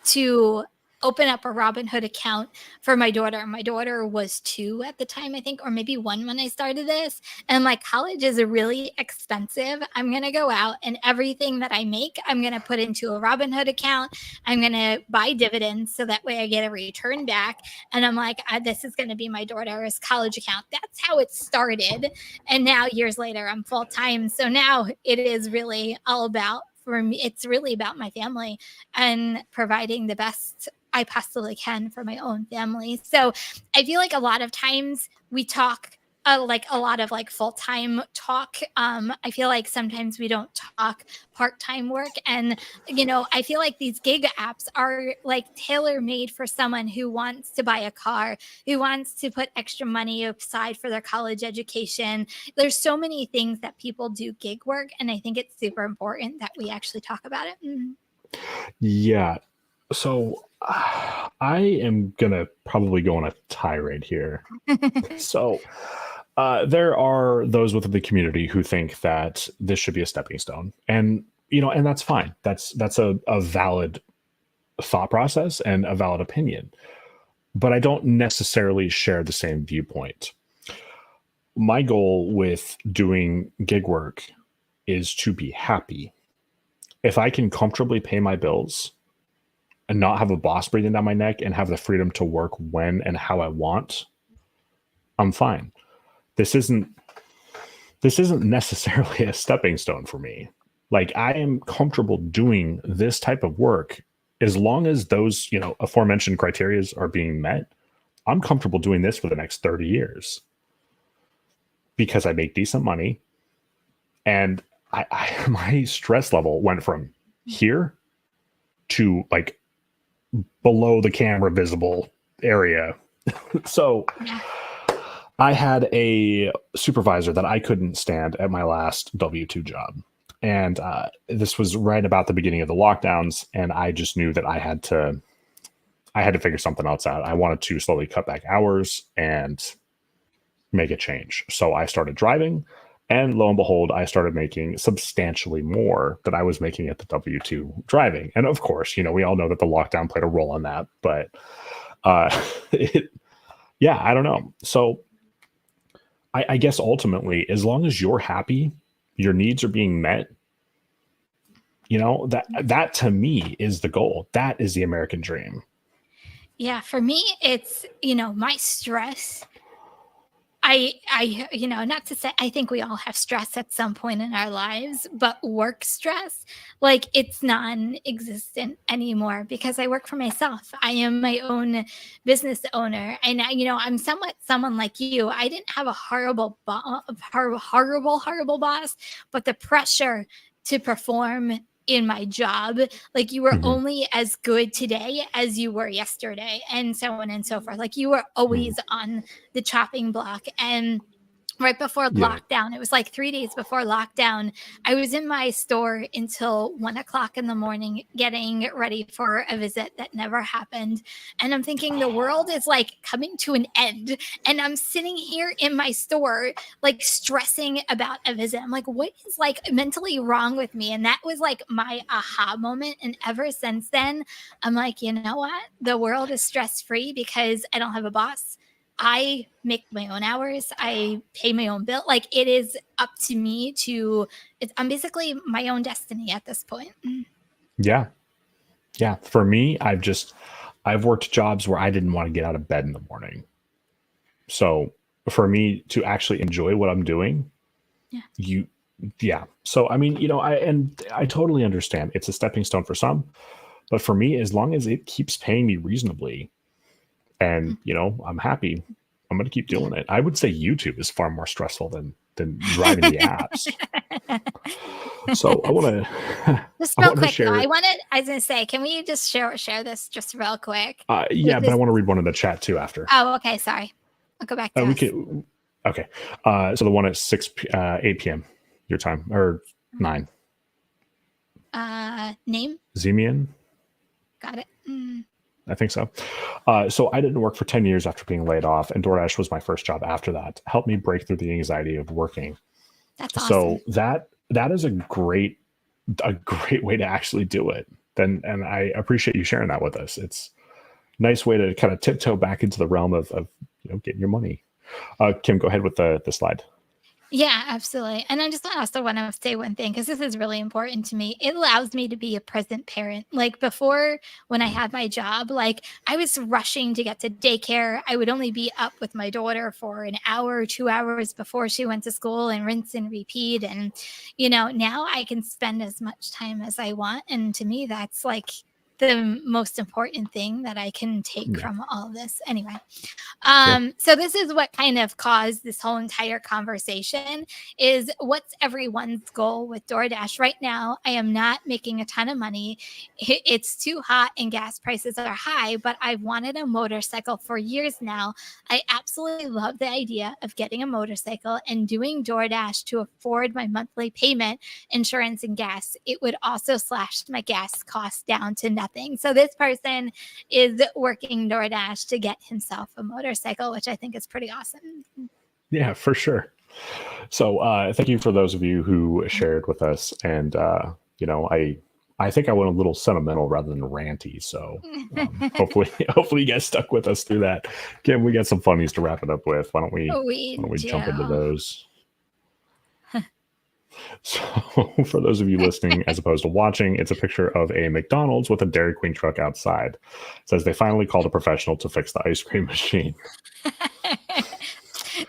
to open up a Robinhood account for my daughter. My daughter was 2 at the time, I think, or maybe 1 when I started this. And like, college is really expensive. I'm going to go out and everything that I make, I'm going to put into a Robinhood account. I'm going to buy dividends so that way I get a return back. And I'm like, this is going to be my daughter's college account. That's how it started. And now years later, I'm full time. So now it is really all about, for me, it's really about my family and providing the best I possibly can for my own family. So I feel like a lot of times we talk like a lot of like full-time talk. I feel like sometimes we don't talk part-time work. And, I feel like these gig apps are like tailor-made for someone who wants to buy a car, who wants to put extra money aside for their college education. There's so many things that people do gig work. And I think it's super important that we actually talk about it.
Yeah. So I am going to probably go on a tirade here. So there are those within the community who think that this should be a stepping stone, and and that's fine. That's a valid thought process and a valid opinion, but I don't necessarily share the same viewpoint. My goal with doing gig work is to be happy. If I can comfortably pay my bills and not have a boss breathing down my neck and have the freedom to work when and how I want, I'm fine. This isn't necessarily a stepping stone for me. Like, I am comfortable doing this type of work as long as those, aforementioned criteria are being met. I'm comfortable doing this for the next 30 years because I make decent money, and my stress level went from here to like below the camera visible area. So I had a supervisor that I couldn't stand at my last W-2 job. And this was right about the beginning of the lockdowns. And I just knew that I had to figure something else out. I wanted to slowly cut back hours and make a change. So I started driving, and lo and behold, I started making substantially more than I was making at the W-2 driving. And of course, we all know that the lockdown played a role in that, but yeah, I don't know. So I guess ultimately, as long as you're happy, your needs are being met, that to me is the goal. That is the American dream.
Yeah, for me, it's, my stress. not to say, I think we all have stress at some point in our lives, but work stress, like it's non-existent anymore because I work for myself. I am my own business owner. And I'm somewhat someone like you. I didn't have a horrible boss, but the pressure to perform in my job, like you were only as good today as you were yesterday, and so on and so forth. Like you were always on the chopping block. And right before lockdown, it was like 3 days before lockdown, I was in my store until 1 o'clock in the morning getting ready for a visit that never happened. And I'm thinking the world is like coming to an end. And I'm sitting here in my store, like stressing about a visit. I'm like, what is like mentally wrong with me? And that was like my aha moment. And ever since then, I'm like, you know what? The world is stress free because I don't have a boss. I make my own hours. I pay my own bill. Like it is up to me I'm basically my own destiny at this point.
Yeah. Yeah. For me, I've worked jobs where I didn't want to get out of bed in the morning. So for me to actually enjoy what I'm doing, So, I mean, I totally understand it's a stepping stone for some, but for me, as long as it keeps paying me reasonably, and I'm happy, I'm going to keep doing it. I would say YouTube is far more stressful than driving the apps. So I want to
just real quick. Share... I was going to say, can we just share this just real quick?
But I want to read one in the chat too after.
Oh, okay. Sorry. I'll go back to
okay. So the one at 8 p.m. your time, or 9.
Name?
Zemian.
Got it.
I think so. So I didn't work for 10 years after being laid off, and DoorDash was my first job after that. Helped me break through the anxiety of working.
That's awesome.
So that is a great way to actually do it. And I appreciate you sharing that with us. It's a nice way to kind of tiptoe back into the realm of getting your money. Kim, go ahead with the slide.
Yeah, absolutely. And I just also want to say one thing, because this is really important to me. It allows me to be a present parent. Like before, when I had my job, like I was rushing to get to daycare. I would only be up with my daughter for an hour or 2 hours before she went to school, and rinse and repeat. And, now I can spend as much time as I want. And to me, that's like the most important thing that I can take from all of this. Anyway, so this is what kind of caused this whole entire conversation is what's everyone's goal with DoorDash right now. I am not making a ton of money. It's too hot and gas prices are high, but I've wanted a motorcycle for years now. I absolutely love the idea of getting a motorcycle and doing DoorDash to afford my monthly payment, insurance, and gas. It would also slash my gas costs down to nothing. So this person is working DoorDash to get himself a motorcycle, which I think is pretty awesome.
Yeah, for sure. So thank you for those of you who shared with us. And, I think I went a little sentimental rather than ranty. So hopefully you guys stuck with us through that. Kim, we got some funnies to wrap it up with. Why don't we jump into those? So for those of you listening as opposed to watching, it's a picture of a McDonald's with a Dairy Queen truck outside. It says they finally called a professional to fix the ice cream machine.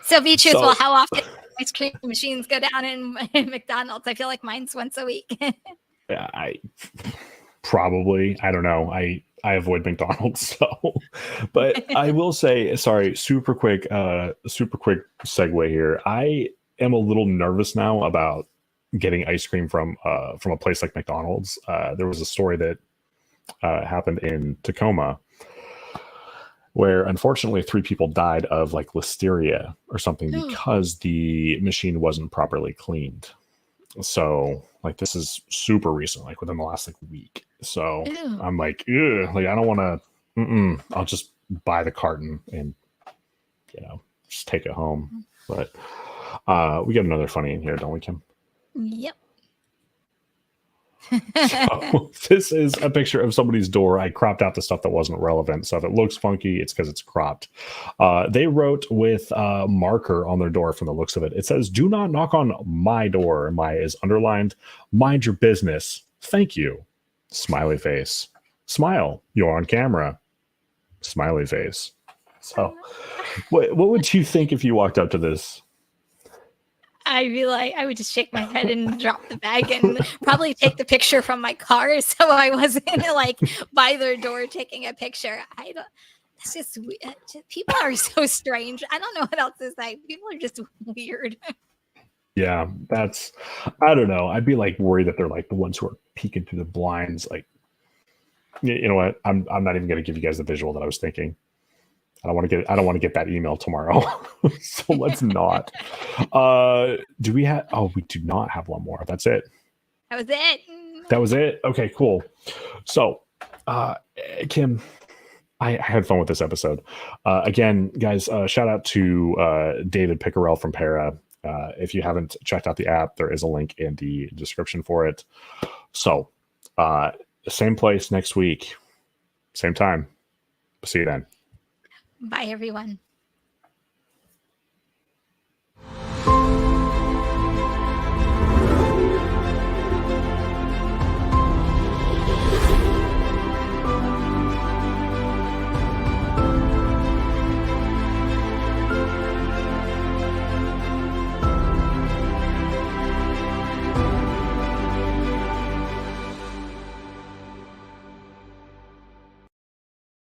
So be truthful, how often ice cream machines go down in McDonald's? I feel like mine's once a week.
Yeah, I don't know. I avoid McDonald's, so, but I will say, sorry, super quick segue here. I am a little nervous now about getting ice cream from a place like McDonald's. There was a story that happened in Tacoma where unfortunately 3 people died of like listeria or something because the machine wasn't properly cleaned. So like this is super recent, like within the last like week. So I'm like, I don't want to. I'll just buy the carton and just take it home. But we got another funny in here, don't we, Kim?
Yep.
So this is a picture of somebody's door. I cropped out the stuff that wasn't relevant. So if it looks funky, it's because it's cropped. They wrote with a marker on their door from the looks of it. It says, "Do not knock on my door." My is underlined. "Mind your business. Thank you." Smiley face. "Smile. You're on camera." Smiley face. So, what would you think if you walked up to this?
I'd be like, I would just shake my head and drop the bag and probably take the picture from my car so I wasn't like by their door taking a picture. I don't. It's just people are so strange. I don't know what else to say. People are just weird.
Yeah, I don't know. I'd be like worried that they're like the ones who are peeking through the blinds. Like, you know what? I'm not even going to give you guys the visual that I was thinking. I don't want to get that email tomorrow. So let's not. Do we have? Oh, we do not have one more. That's it.
That was it.
That was it. Okay, cool. So, Kim, I had fun with this episode. Again, guys, shout out to David Pickerell from Para. If you haven't checked out the app, there is a link in the description for it. So, same place next week, same time. See you then.
Bye, everyone.